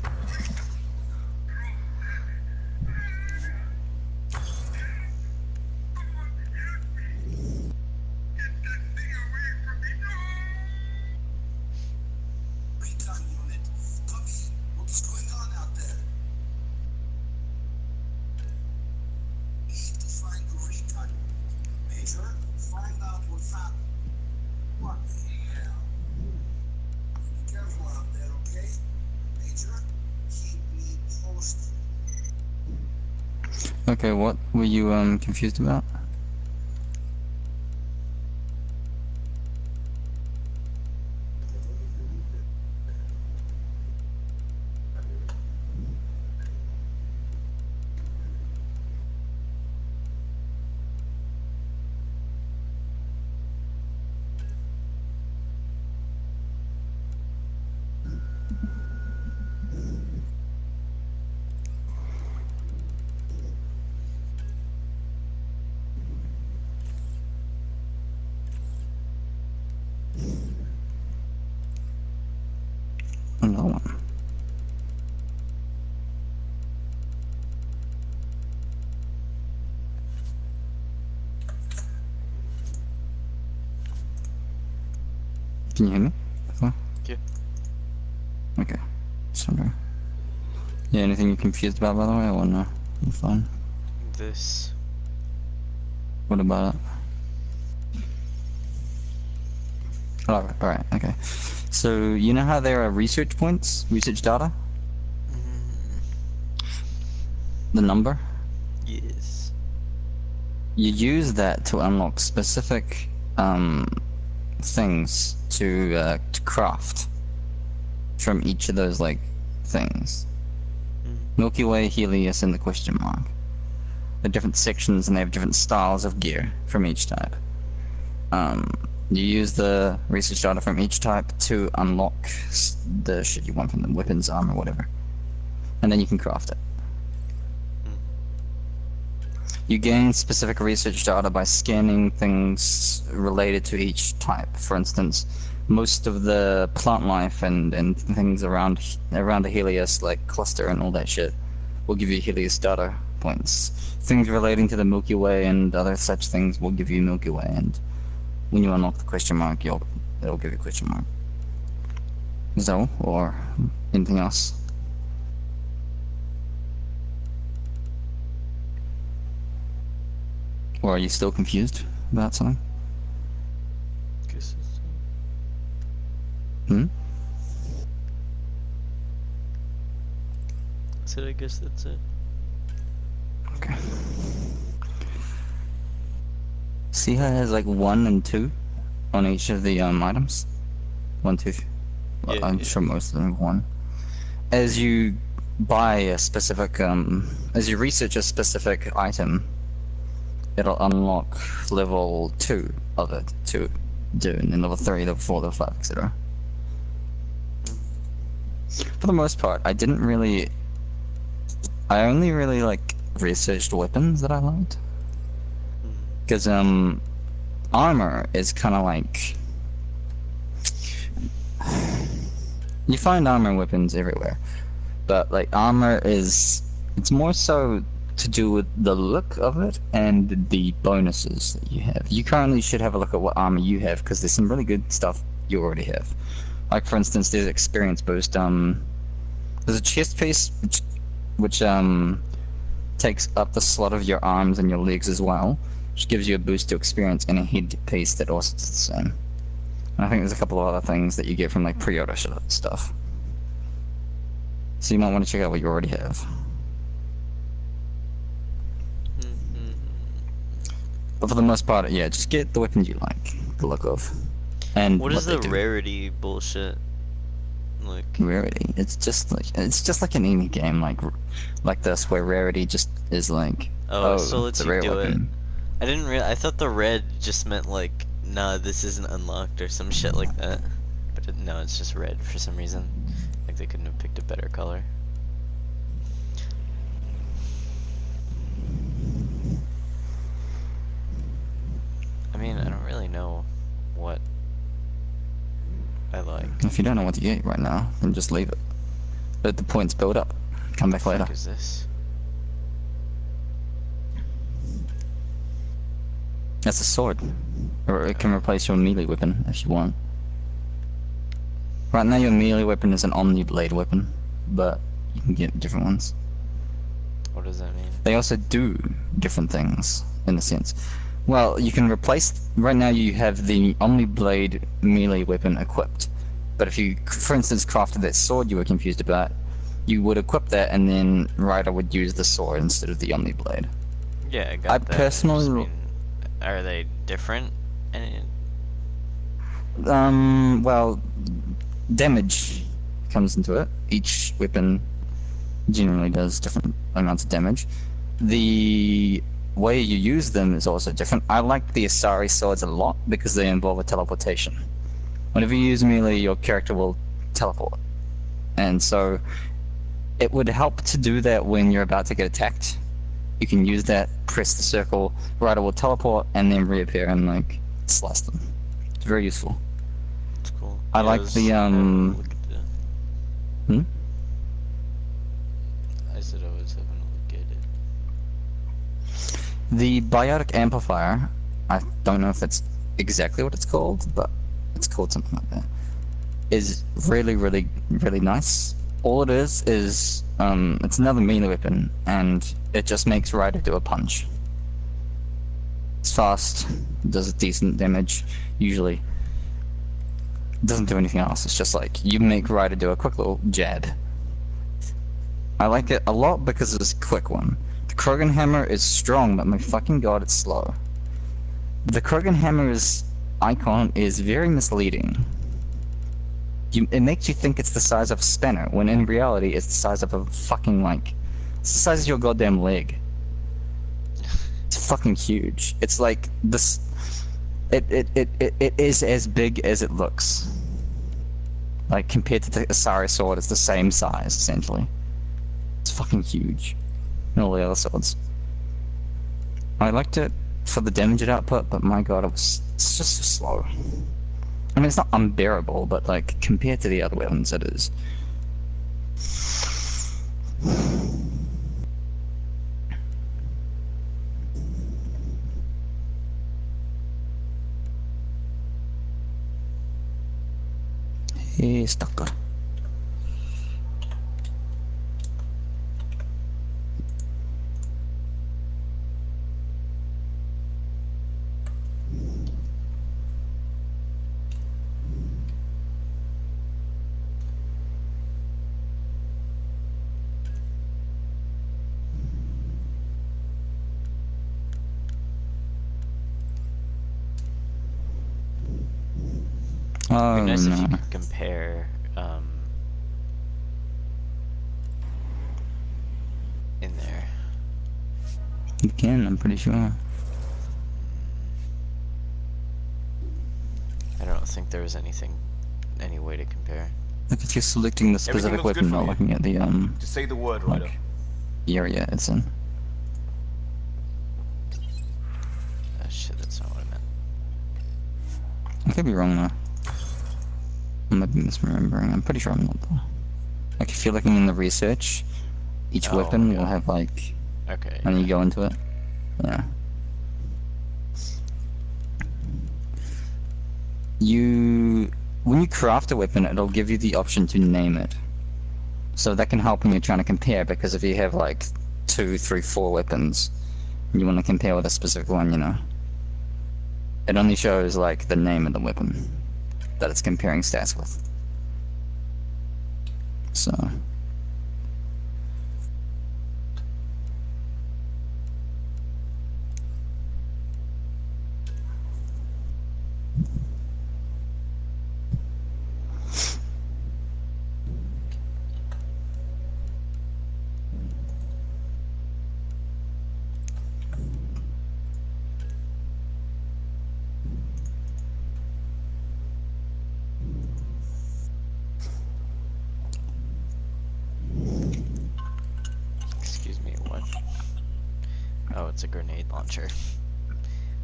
Okay, what were you confused about? Another one. Can you hear me? Hello? Yeah. Okay. Sorry. Yeah, anything you're confused about, by the way, or no? I'm fine. This. What about it? Oh, alright, okay. So, you know how there are research points? Research data? The number? Yes. You use that to unlock specific things to craft from each of those, like, things. Milky Way, Helios, and the question mark. They're different sections and they have different styles of gear from each type. You use the research data from each type to unlock the shit you want from them, weapons, armor, whatever. And then you can craft it. You gain specific research data by scanning things related to each type. For instance, most of the plant life and things around the Helios, like cluster and all that shit, will give you Helios data points. Things relating to the Milky Way and other such things will give you Milky Way, and when you unlock the question mark, it'll give you a question mark. Is that all, or anything else? Or are you still confused about something? Guess it's... Hmm? So I guess that's it. Okay. See how it has like 1 and 2 on each of the items? 1, 2. Well, Yeah, I'm yeah. sure most of them have 1. As you buy a specific, as you research a specific item, it'll unlock level 2 of it to do, and then level 3, level 4, level 5, etc. For the most part, I only really like researched weapons that I liked. Because armor is kind of like, you find armor weapons everywhere, but like armor it's more so to do with the look of it and the bonuses that you have. You currently should have a look at what armor you have, because there's some really good stuff you already have. Like for instance, there's experience boost. There's a chest piece which takes up the slot of your arms and your legs as well, which gives you a boost to experience, and a head piece that also does the same. And I think there's a couple of other things that you get from like pre-order stuff. So you might want to check out what you already have. But for the most part, yeah, just get the weapons you like the look of. And What is they the do. rarity bullshit? Like, Rarity. It's just like an indie game like this, where rarity just is like, oh, it still lets the you rare do weapon. it. I thought the red just meant like, nah, this isn't unlocked or some shit like that. But no, it's just red for some reason. Like they couldn't have picked a better color. I mean, I don't really know what I like. If you don't know what to get right now, then just leave it. Let the points build up. Come back later. What is this? That's a sword. Or it can replace your melee weapon if you want. Right now your melee weapon is an Omni-Blade weapon, but you can get different ones. What does that mean? They also do different things, in a sense. Well, you can replace... Right now you have the Omni-Blade melee weapon equipped. But if you, for instance, crafted that sword you were confused about, you would equip that, and then Ryder would use the sword instead of the Omni-Blade. Yeah, I got that. Personally... Just mean, are they different? Well, damage comes into it. Each weapon generally does different amounts of damage. The way you use them is also different. I like the Asari swords a lot because they involve a teleportation. Whenever you use melee, your character will teleport. And so it would help to do that when you're about to get attacked. You can use that, press the circle, Ryder will teleport, and then reappear and like slice them. It's very useful. It's cool. I like the Look at Hmm? I said I was having a look at it. The biotic amplifier, I don't know if that's exactly what it's called, but it's called something like that, is really, really, really nice. All it is it's another melee weapon, and it just makes Ryder do a punch. It's fast, does decent damage, usually. It doesn't do anything else, it's just like, you make Ryder do a quick little jab. I like it a lot because it's a quick one. The Krogan Hammer is strong, but my fucking god, it's slow. The Krogan Hammer's icon is very misleading. It makes you think it's the size of a spanner, when in reality it's the size of a fucking, like... It's the size of your goddamn leg. It's fucking huge. It's like, this... It is as big as it looks. Like, compared to the Asari sword, it's the same size, essentially. It's fucking huge. And all the other swords. I liked it for the damage it output, but my god, it's just so slow. I mean, it's not unbearable, but like compared to the other weapons, it is. Hey, Stalker. It'd Oh be nice if you no. could compare in there. You can, I'm pretty sure. I don't think there was any way to compare. Like if you're selecting the specific looks good weapon, for not me. looking at the Just say the word, Ryder. like, area it's in. Shit, that's not what I meant. I could be wrong though. I might be misremembering. I'm pretty sure I'm not though. Like if you're looking in the research, each Oh, weapon yeah. will have like, Okay. and you go into it. Yeah. When you craft a weapon, it'll give you the option to name it. So that can help when you're trying to compare, because if you have like 2, 3, 4 weapons, and you want to compare with a specific one, you know, it only shows like the name of the weapon that it's comparing stats with. So. Excuse me, what? Oh, it's a grenade launcher.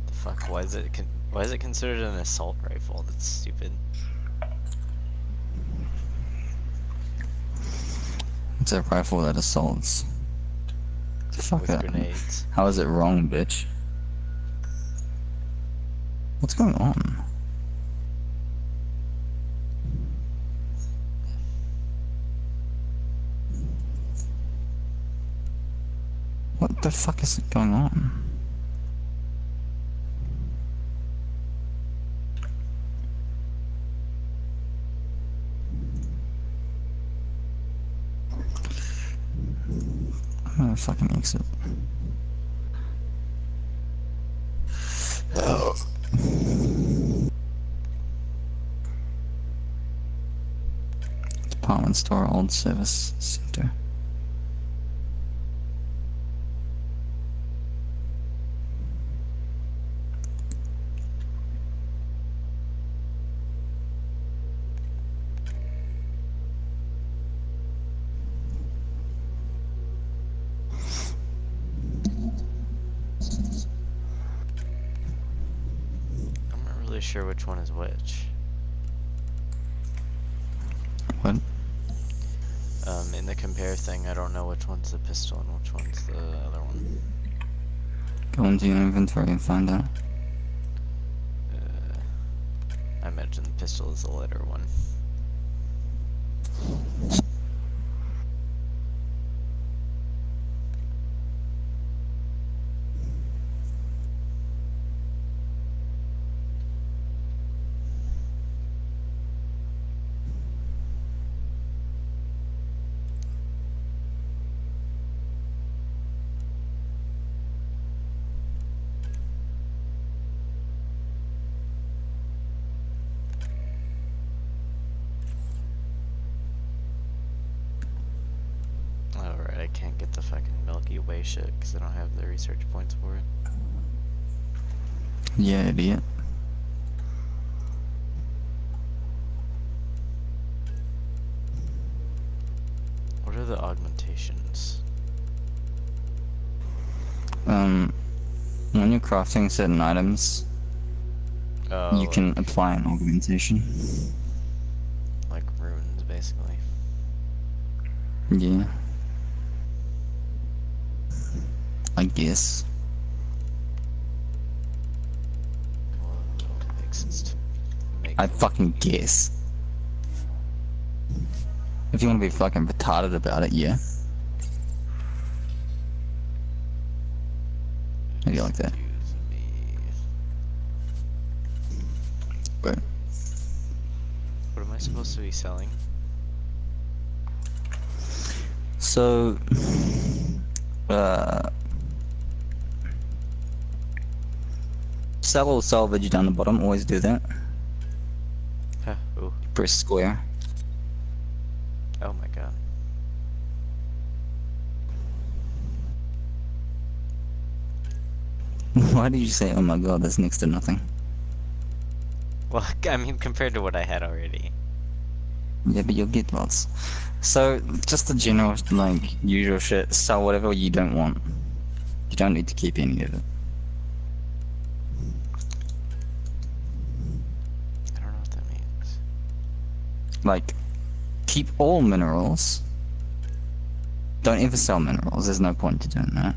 The fuck? Why is it considered an assault rifle? That's stupid. It's a rifle that assaults. Fuck With that. grenades. How is it wrong, bitch? What's going on? What the fuck is going on? I'm gonna fucking exit. Oh. Department store, old service center. I'm not really sure which one is which. What? In the compare thing, I don't know which one's the pistol and which one's the other one. Go into your inventory and find out. I imagine the pistol is the lighter one. Alright, I can't get the fucking Milky Way shit because I don't have the research points for it. Yeah, idiot. What are the augmentations? When you're crafting certain items, you can apply an augmentation. Like runes, basically. Yeah. I guess. Makes sense to make I fucking guess. If you want to be fucking retarded about it, yeah. Maybe like that. Wait. What am I supposed to be selling? So, sell or salvage down the bottom, always do that. Huh, ooh. Press square. Oh my god. Why did you say, oh my god, that's next to nothing? Well, I mean, compared to what I had already. Yeah, but you'll get lots. So, just the general, like, usual shit, sell whatever you don't want. You don't need to keep any of it. I don't know what that means. Like, keep all minerals. Don't ever sell minerals, there's no point to doing that.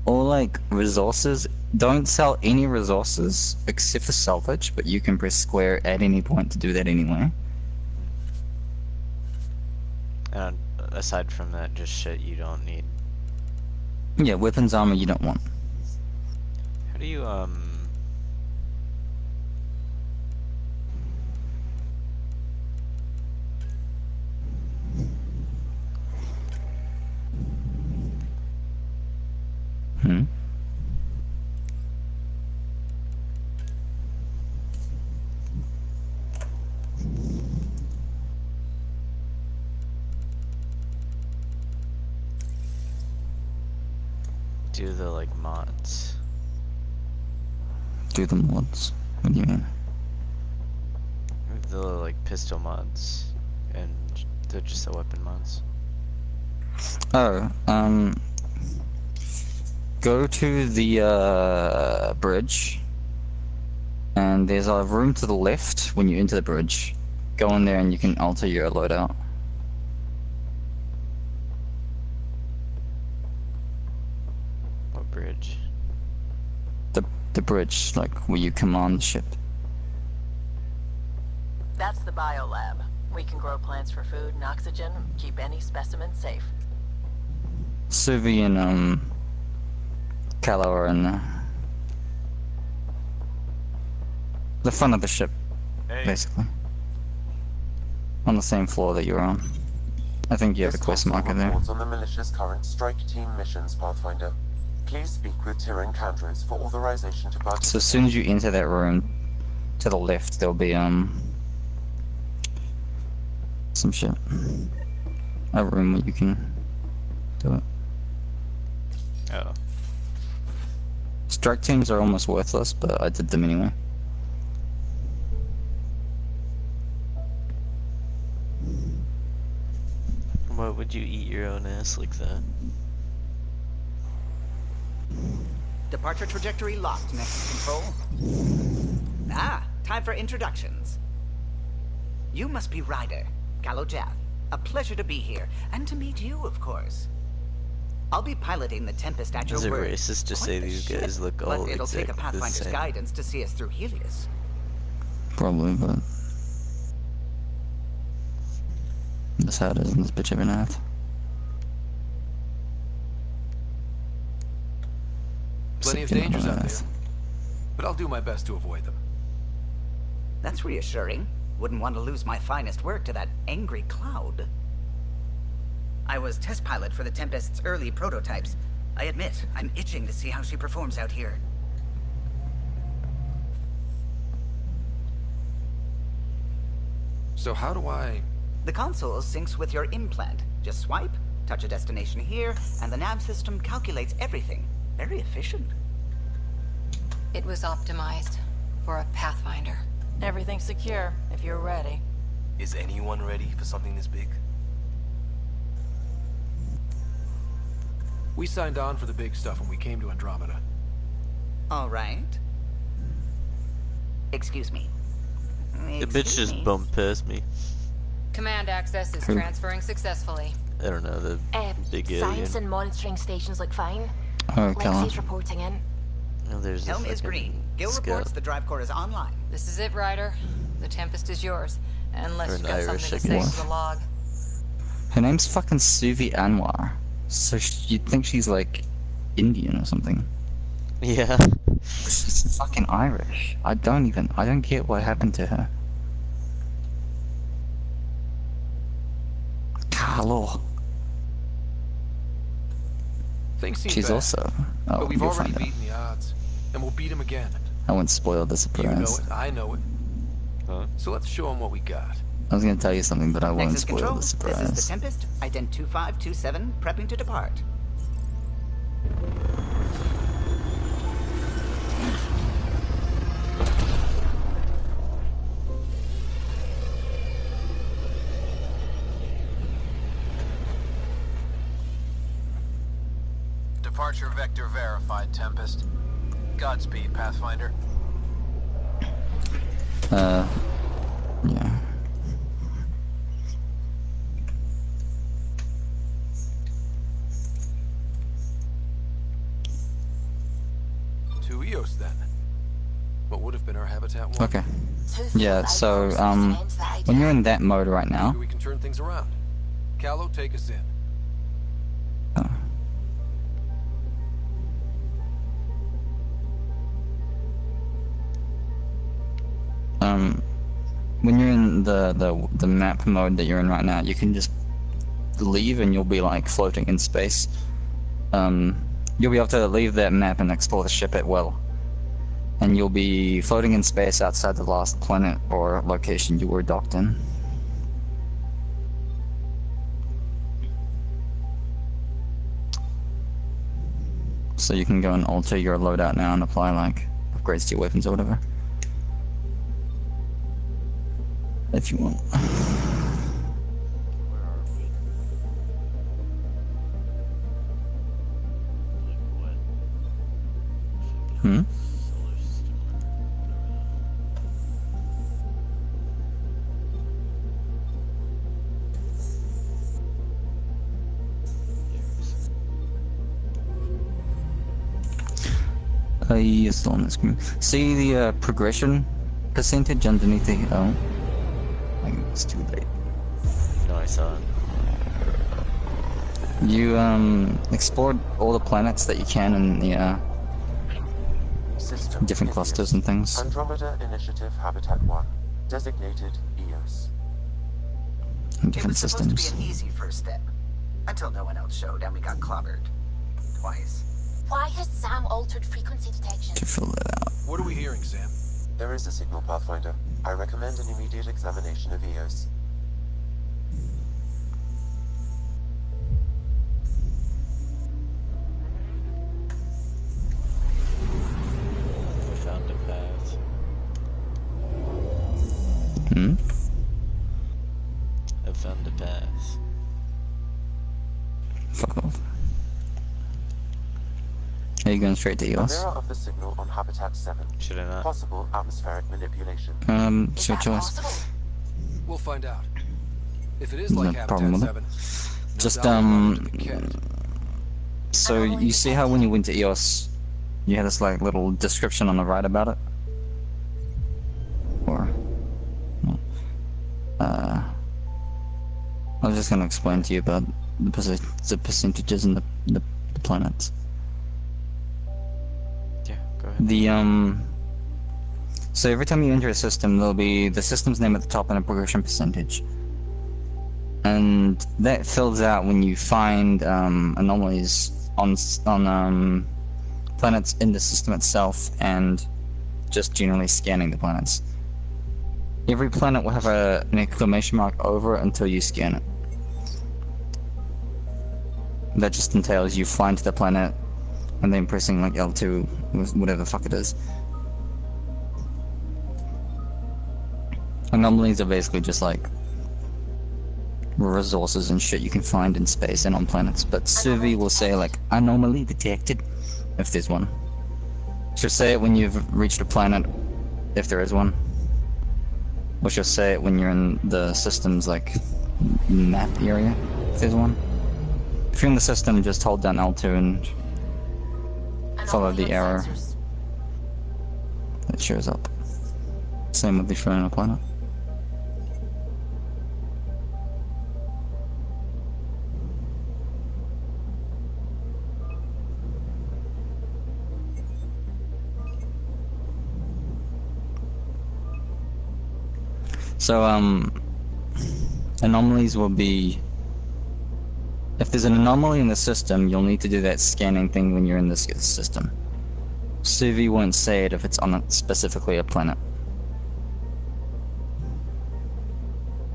Or like, resources. Don't sell any resources except for salvage, but you can press square at any point to do that anyway. And aside from that, just shit you don't need. Yeah, weapons, armor you don't want. How do you, Hmm? do the, like, mods? Do the mods. What do you mean? The, like, pistol mods. And they're just the weapon mods. Oh, go to the bridge, and there's a room to the left when you enter the bridge. Go in there and you can alter your loadout. What bridge? The bridge, like where you command the ship. That's the biolab. We can grow plants for food and oxygen, keep any specimen safe. Suvi and Kala are in the front of the ship, basically. On the same floor that you're on. I think you have a quest marker there. Reports on the militia's current strike team missions, Pathfinder. Please speak with Tyrion Candros for authorization to participate. So as soon as you enter that room, to the left there'll be some shit. A room where you can do it. Oh. Strike teams are almost worthless, but I did them anyway. Why would you eat your own ass like that? Departure trajectory locked, Nexus Control. Ah, time for introductions. You must be Ryder, Gallo Jath. A pleasure to be here, and to meet you, of course. I'll be piloting the Tempest at your Is it word. racist to Quite say the these ship, guys look all but it'll take a exactly the Pathfinder's same? guidance to see us through Helios. Probably, but that's how it is in this bitch every night. Plenty of Sick in dangers out Earth. there, but I'll do my best to avoid them. That's reassuring. Wouldn't want to lose my finest work to that angry cloud. I was test pilot for the Tempest's early prototypes. I admit, I'm itching to see how she performs out here. So how do I... The console syncs with your implant. Just swipe, touch a destination here, and the nav system calculates everything. Very efficient. It was optimized for a Pathfinder. Everything's secure, if you're ready. Is anyone ready for something this big? We signed on for the big stuff when we came to Andromeda. All right. Excuse me. The bitch just bumped past me. Command access is Who? transferring successfully. I don't know, the big alien. Science and monitoring stations look fine. Oh, Kala. Lexi's reporting in. Oh, there's Helm is green. Gil reports the drive core is online. This is it, Ryder. The Tempest is yours. Unless Or you've an got Irish, something I to say guess. to the log. Her name's fucking Suvi Anwar. So you'd think she's like Indian or something. Yeah. She's fucking Irish. I don't get what happened to her. Carlo. Things seem She's bad, also. Oh, but we've you'll already find out. beaten the odds, and we'll beat them again. I won't spoil the You know surprise. it, I know it. So let's show them what we got. I was gonna tell you something, but I won't Nexus spoil Control, the this surprise. is the Tempest. Ident 2527, prepping to depart. Departure vector verified, Tempest. Godspeed, Pathfinder. Yeah. 2 EOS then. What would have been our Habitat 1? Okay. Yeah, so, when you're in that mode right now, Maybe we can turn things around. Callow, take us in. when you're in the map mode that you're in right now, you can just leave and you'll be like floating in space. You'll be able to leave that map and explore the ship at will. And you'll be floating in space outside the last planet or location you were docked in. So you can go and alter your loadout now and apply like upgrades to your weapons or whatever. If you want. Hmm? You're still on the screen. See the progression percentage underneath the O? I think it's too late. No, I saw it. You explored all the planets that you can in the System different clusters and things. Andromeda Initiative Habitat 1, designated EOS. And It different was supposed to systems. be an easy first step. Until no one else showed and we got clobbered. Twice. Why has Sam altered frequency detection? To fill that out. What are we hearing, Sam? There is a signal, Pathfinder. I recommend an immediate examination of EOS. I found a path. Hmm? I found a path. Fuck off. Are you going straight to A EOS? mirror of the signal on Habitat 7. Should I not? Possible atmospheric manipulation. It's your choice. We'll find out. If it is No like Habitat problem with 7, it. Just, doubt we'll run into the cat. so you see how when you went to EOS, you had this like little description on the right about it? Or, no. I was just gonna explain to you about the percentages and the planets. Yeah, go ahead. The so every time you enter a system, there'll be the system's name at the top and a progression percentage, and that fills out when you find anomalies on planets in the system itself, and just generally scanning the planets. Every planet will have an exclamation mark over it until you scan it. That just entails you flying to the planet and then pressing like L2, whatever the fuck it is. Anomalies are basically just like resources and shit you can find in space and on planets, but Suvi will say like anomaly detected if there's one. She'll say it when you've reached a planet if there is one. Which will say it when you're in the system's like map area, if there's one. If you're in the system, just hold down L2 and follow the arrow that shows up. Same with if you're on a planet. So, anomalies will be... If there's an anomaly in the system, you'll need to do that scanning thing when you're in this system. Suvi won't say it if it's on specifically a planet.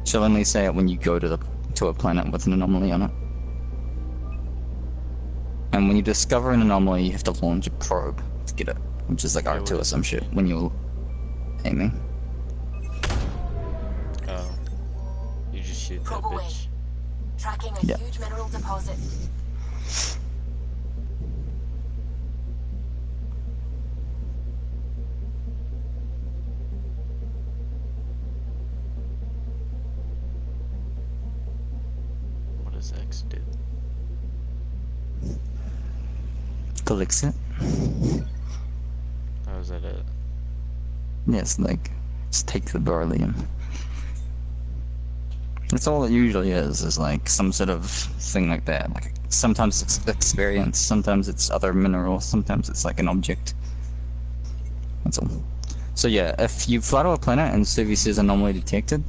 She'll only say it when you go to a planet with an anomaly on it. And when you discover an anomaly, you have to launch a probe to get it, which is like R2 or some shit when you're aiming. Shoot that bitch. Tracking a huge mineral deposit. What does X do? Collects it. Oh, is that it? Yes, like, just take the beryllium. That's all it usually is like some sort of thing like that. Like sometimes it's experience, sometimes it's other minerals, sometimes it's like an object. That's all. So yeah, if you fly to a planet and Suvi says anomaly detected,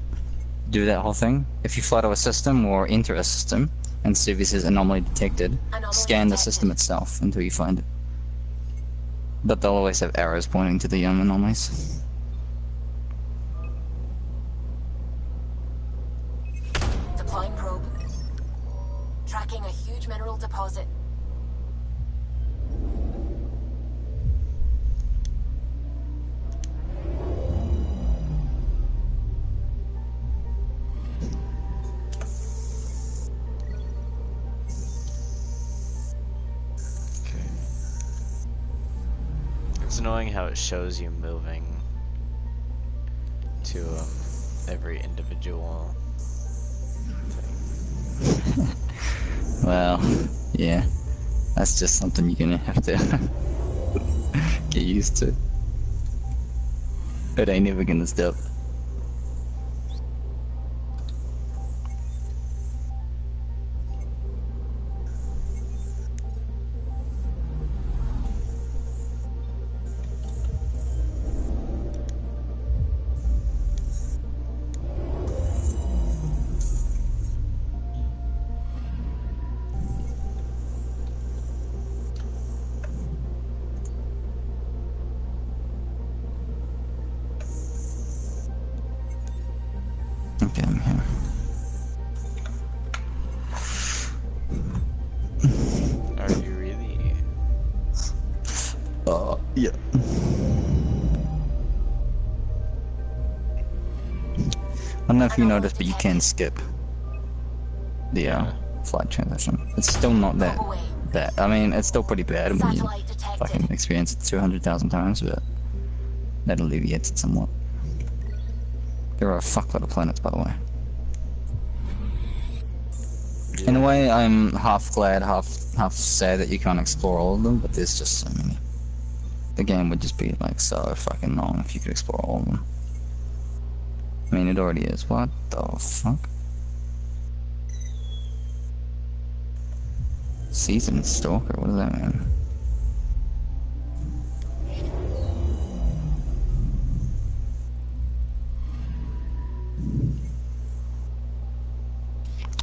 do that whole thing. If you fly to a system or enter a system and Suvi says anomaly detected, scan the system itself until you find it. But they'll always have arrows pointing to the anomalies. Deploying probe. Tracking a huge mineral deposit. It's annoying how it shows you moving to every individual thing. Well, yeah, that's just something you're gonna have to get used to. It ain't never gonna stop. Okay, I'm here. Are you really? Yeah. I don't know if you noticed, but you can skip the flight transition. It's still not that bad. I mean, it's still pretty bad when you fucking experience it 200,000 times, but that alleviates it somewhat. There are a fuckload of planets, by the way. In a way, I'm half glad, half sad that you can't explore all of them, but there's just so many. The game would just be like so fucking long if you could explore all of them. I mean, it already is. What the fuck? Season Stalker, what does that mean?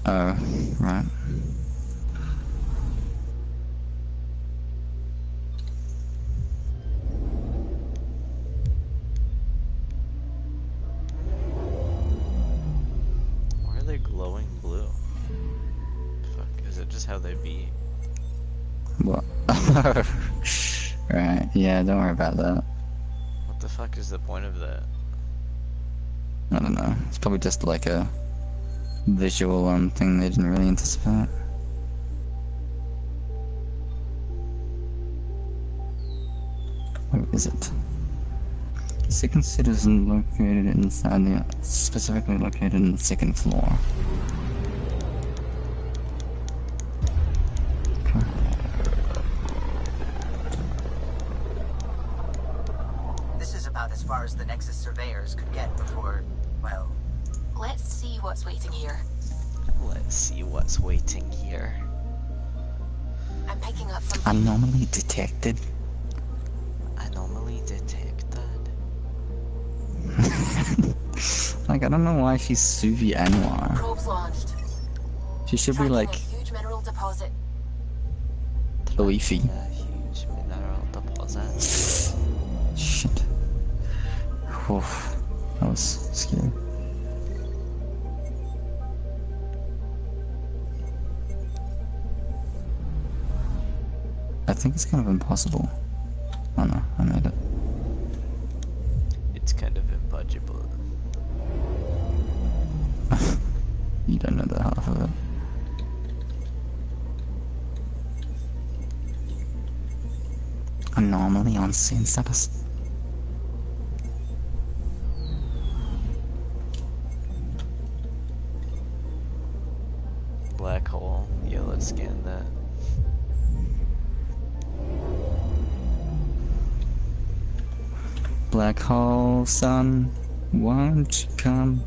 Oh, right. Why are they glowing blue? Fuck, is it just how they be? What? Right, yeah, don't worry about that. What the fuck is the point of that? I don't know. It's probably just like a visual thing they didn't really anticipate. Where is it? Second set is located inside the, specifically located in the second floor. Okay. This is about as far as the Nexus surveyors could get before, well... Let's see what's waiting here. Let's see what's waiting here. I'm picking up some... Anomaly detected. Anomaly detected. Like, I don't know why she's Suvi Anwar. Probes launched. She should be like... Huge mineral deposit. Luify. Huge mineral deposit. Shit. Oof. That was scary. I think it's kind of impossible. Oh no, I made it. It's kind of impossible. You don't know the half of it. Anomaly on scene status. Black hole. Yeah, let's scan that. Black hole, sun, won't you come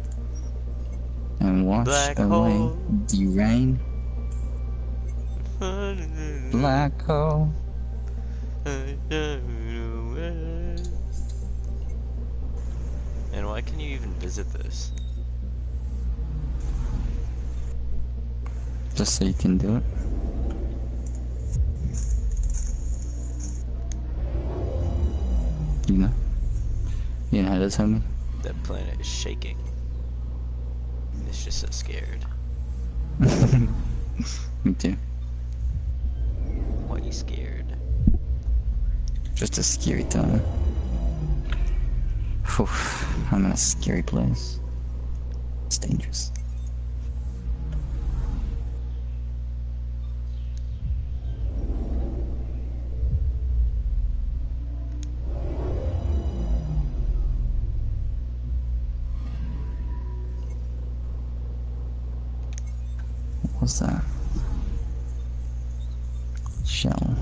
and wash Black away hole. the rain? Black hole. And why can you even visit this? Just so you can do it. You know? You know how to tell me? That planet is shaking. It's just so scared. Me too. Why are you scared? Just a scary time. Whew, I'm in a scary place. It's dangerous. What's that? Shell.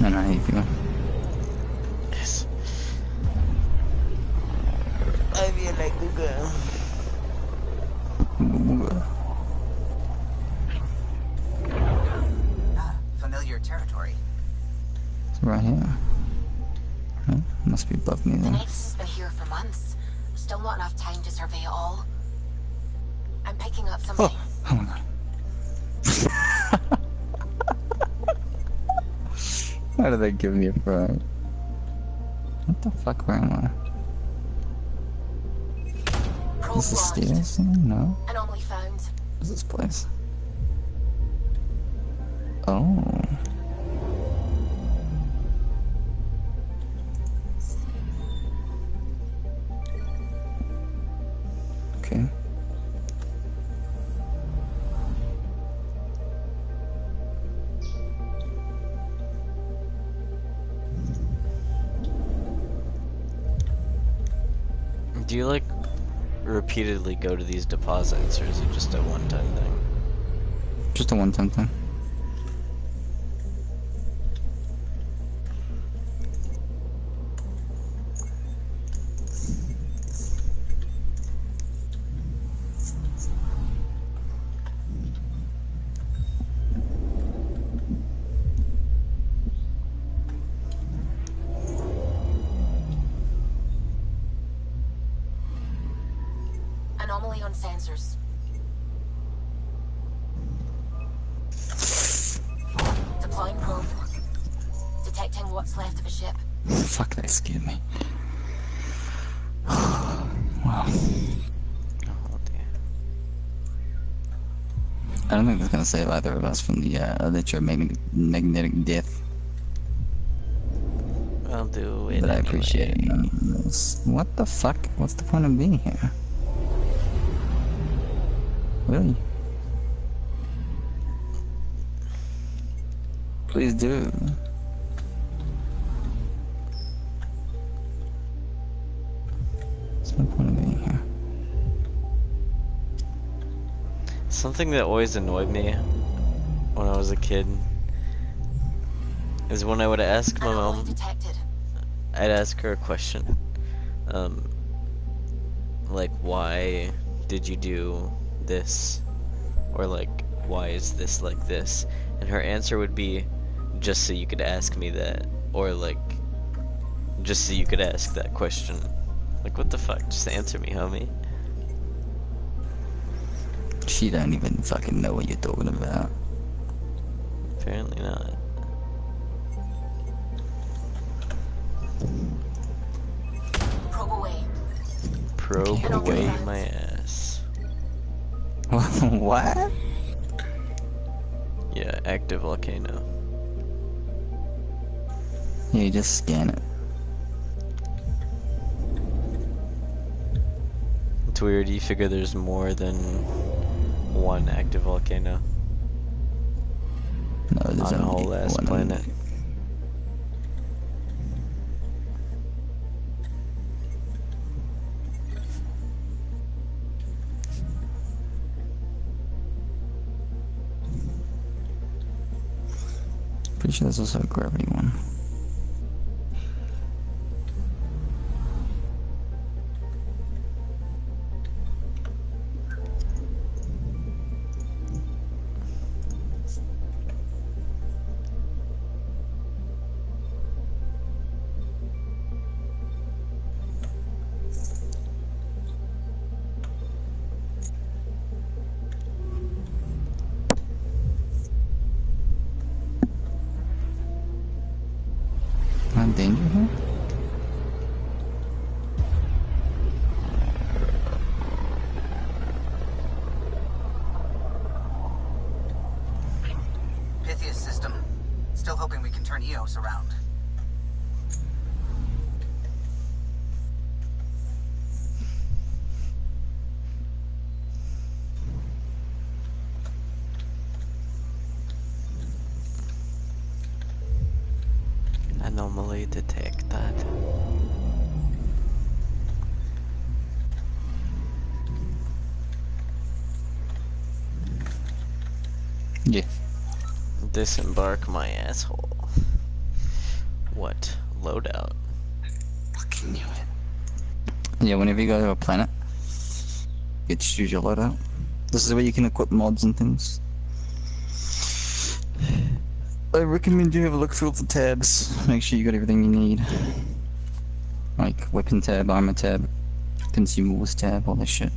I know how you feel. Yes. I feel like Luga. Familiar territory. It's right here. Huh? Must be above me The then. Nexus has been here for months. Still not enough time to survey it all. I'm picking up something. Oh my god. Why did they give me a fright? What the fuck, where am I? Is this stairs? No. Anomaly found. What is this place? Oh. Okay. Do you like repeatedly go to these deposits, or is it just a one-time thing? Just a one-time thing. Anomaly on sensors. Deploying probe. Detecting what's left of a ship. Fuck, that scared me. I don't think that's gonna save either of us from the electromagnetic death. I'll do it. But I anyway. appreciate it nonetheless. What the fuck? What's the point of being here? Really? Please do. What's the point of being here? Something that always annoyed me when I was a kid is when I would ask my mom, I'd ask her a question, like, why did you do this? Or like, why is this like this? And her answer would be, just so you could ask me that. Or like, just so you could ask that question. Like, what the fuck? Just answer me, homie. She don't even fucking know what you're talking about. Apparently not. Probe away. Probe away my ass. What? Yeah, active volcano. Yeah, you just scan it. It's weird, you figure there's more than one active volcano. No, there's on the only whole ass one. planet. Pretty sure there's also a gravity one. Not danger here? Pythias system. Still hoping we can turn Eos around. Anomaly detected. Yeah. Disembark my asshole. What? Loadout. Fucking knew it. Yeah, whenever you go to a planet, you get to choose your loadout. This is where you can equip mods and things. I recommend you have a look through all the tabs. Make sure you got everything you need. Like weapon tab, armor tab, consumables tab, all this shit.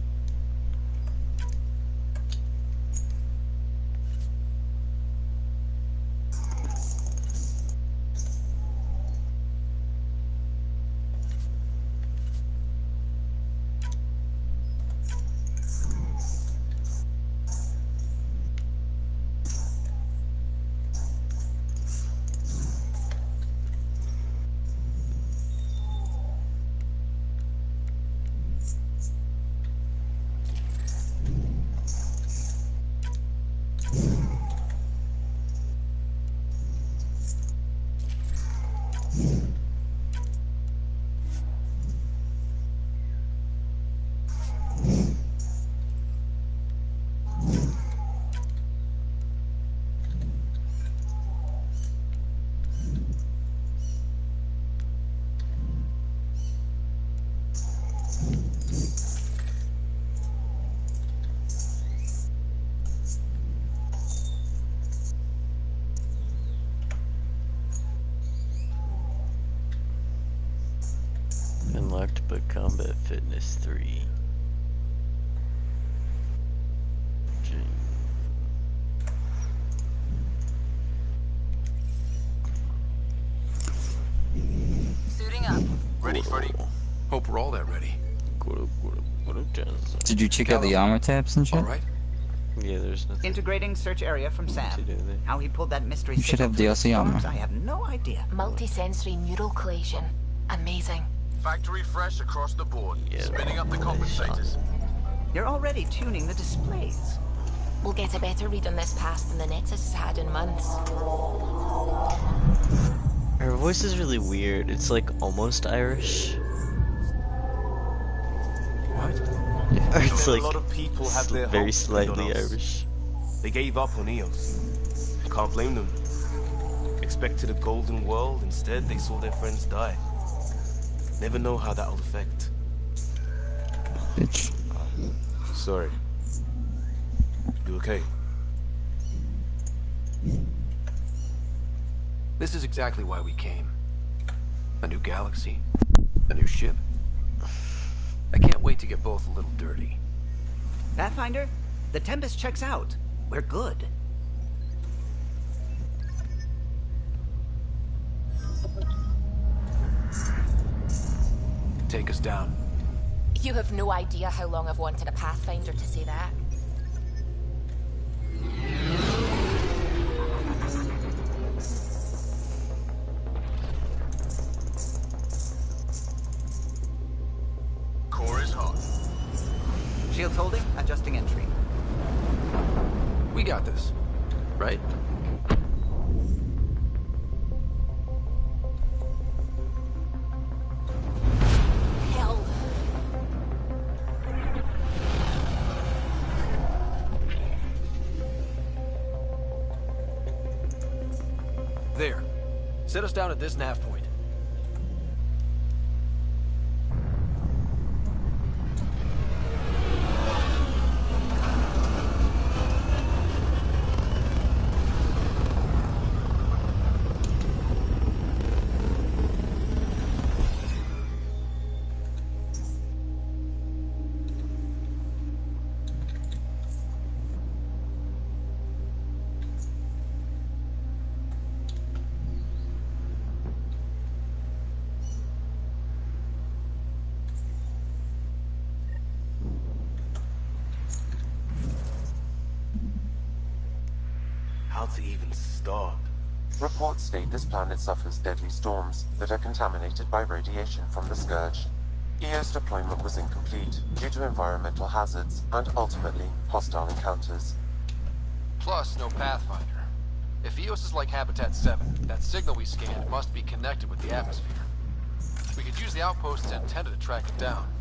Unlocked but Combat Fitness 3. Suiting up. Ready, Freddy? Hope we're all that ready. What a jazz. Did you check out the armor tabs and shit? Alright. Yeah, there's nothing. Integrating search area from Sam. How he pulled that mystery You should signal have through the DLC armor. storms, I have no idea. Multi-sensory neural collation. Amazing. Factory fresh across the board. Spinning up the compensators. You're already tuning the displays. We'll get a better read on this past than the Nexus has had in months. Her voice is really weird. It's like almost Irish. What? Or it's A like lot of people have their very hopes slightly on us. Irish. They gave up on EOS. Can't blame them. Expected a golden world, instead they saw their friends die. Never know how that'll affect. Bitch. Sorry. You okay? This is exactly why we came. A new galaxy. A new ship. I can't wait to get both a little dirty. Pathfinder, the Tempest checks out. We're good. Take us down. You have no idea how long I've wanted a Pathfinder to say that. Core is hot. Shields holding, adjusting entry. We got this, right? Hell. There. Set us down at this nav point. How to even start? Reports state this planet suffers deadly storms that are contaminated by radiation from the Scourge. EOS deployment was incomplete due to environmental hazards and ultimately hostile encounters. Plus, no Pathfinder. If EOS is like Habitat 7, that signal we scanned must be connected with the atmosphere. We could use the outpost's antenna to track it down.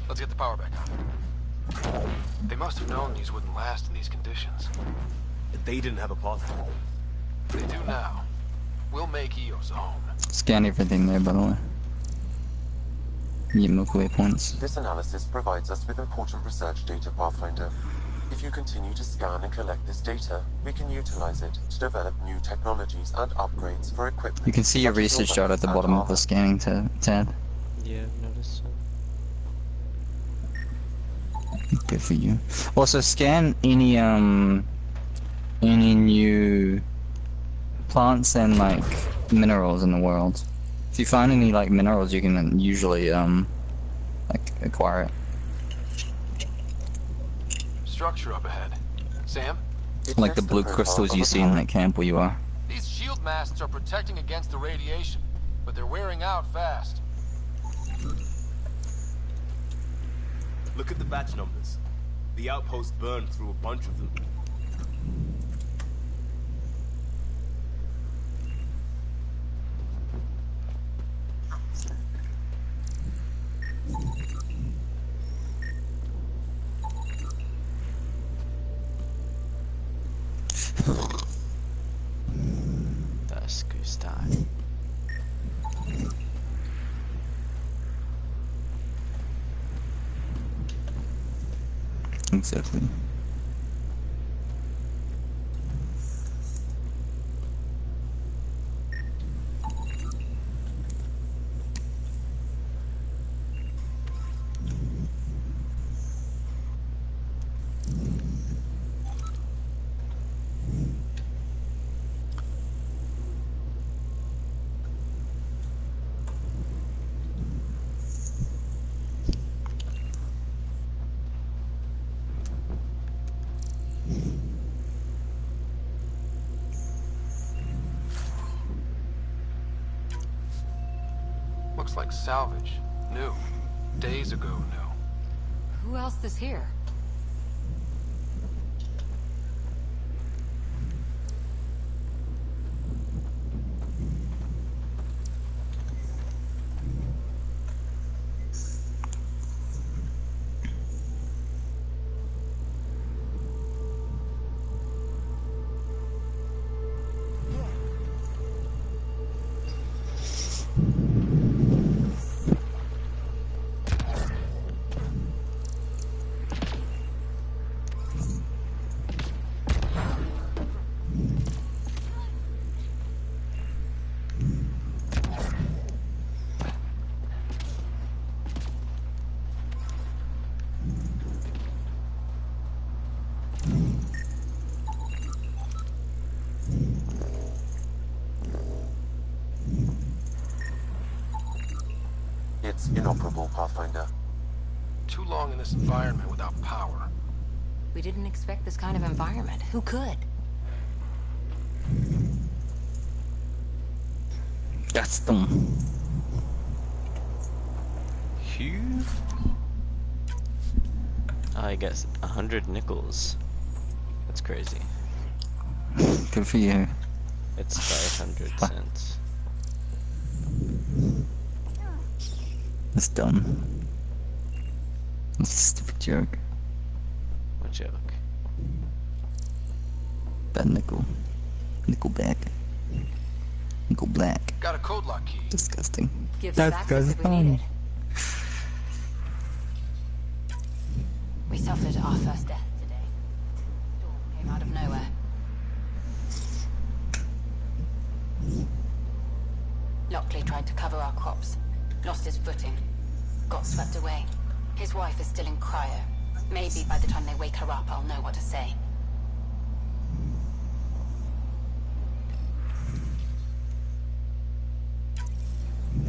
Let's get the power back on. They must have known these wouldn't last in these conditions. They didn't have a partner. They do now. We'll make EOS a home. Scan everything there, by the way. Get Milky Way points. This analysis provides us with important research data, Pathfinder. If you continue to scan and collect this data, we can utilize it to develop new technologies and upgrades for equipment. You can see your such as research chart at the weapons bottom and of the scanning tab. Yeah, I've noticed so. Good for you. Also, scan any new plants and like minerals in the world. If you find any like minerals, you can usually like acquire it. Structure up ahead. Sam? Like the blue crystals you see in that camp where you are. These shield masts are protecting against the radiation, but they're wearing out fast. Look at the batch numbers. The outpost burned through a bunch of them. Das Gustal. Exactly. looks like salvage. New. Days ago new. Who else is here? It's inoperable, Pathfinder. Too long in this environment without power. We didn't expect this kind of environment. Who could? Gaston. Phew. I guess 100 nickels. That's crazy. Good for you. It's 500 cents. That's dumb. That's a stupid joke. What joke? Bad nickel. Nickel back. Nickel black. Got a code lock key. Disgusting. Gives us access if we need it. We suffered our first death today. Storm came out of nowhere. Lockley tried to cover our crops. Lost his footing. Got swept away. His wife is still in cryo. Maybe by the time they wake her up, I'll know what to say.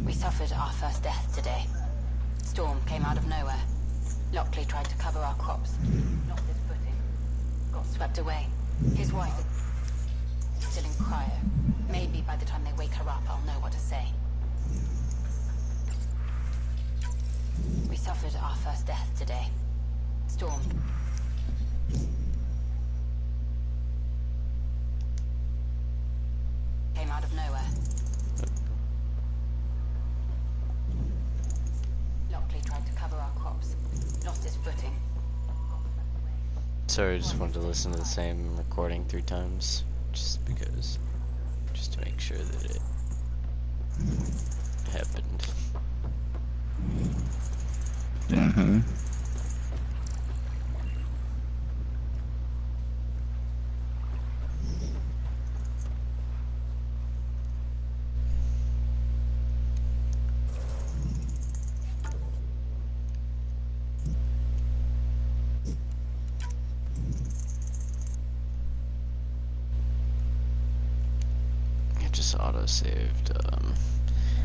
We suffered our first death today. Storm came out of nowhere. Lockley tried to cover our crops. Lost his footing. Got swept away. His wife is still in cryo. Maybe by the time they wake her up, I'll know what to say. We suffered our first death today. Storm. Came out of nowhere. Lockley tried to cover our crops. Lost his footing. Sorry, I just wanted to listen to the same recording 3 times. Just because. Just to make sure that it happened. Mm-hmm. It just auto-saved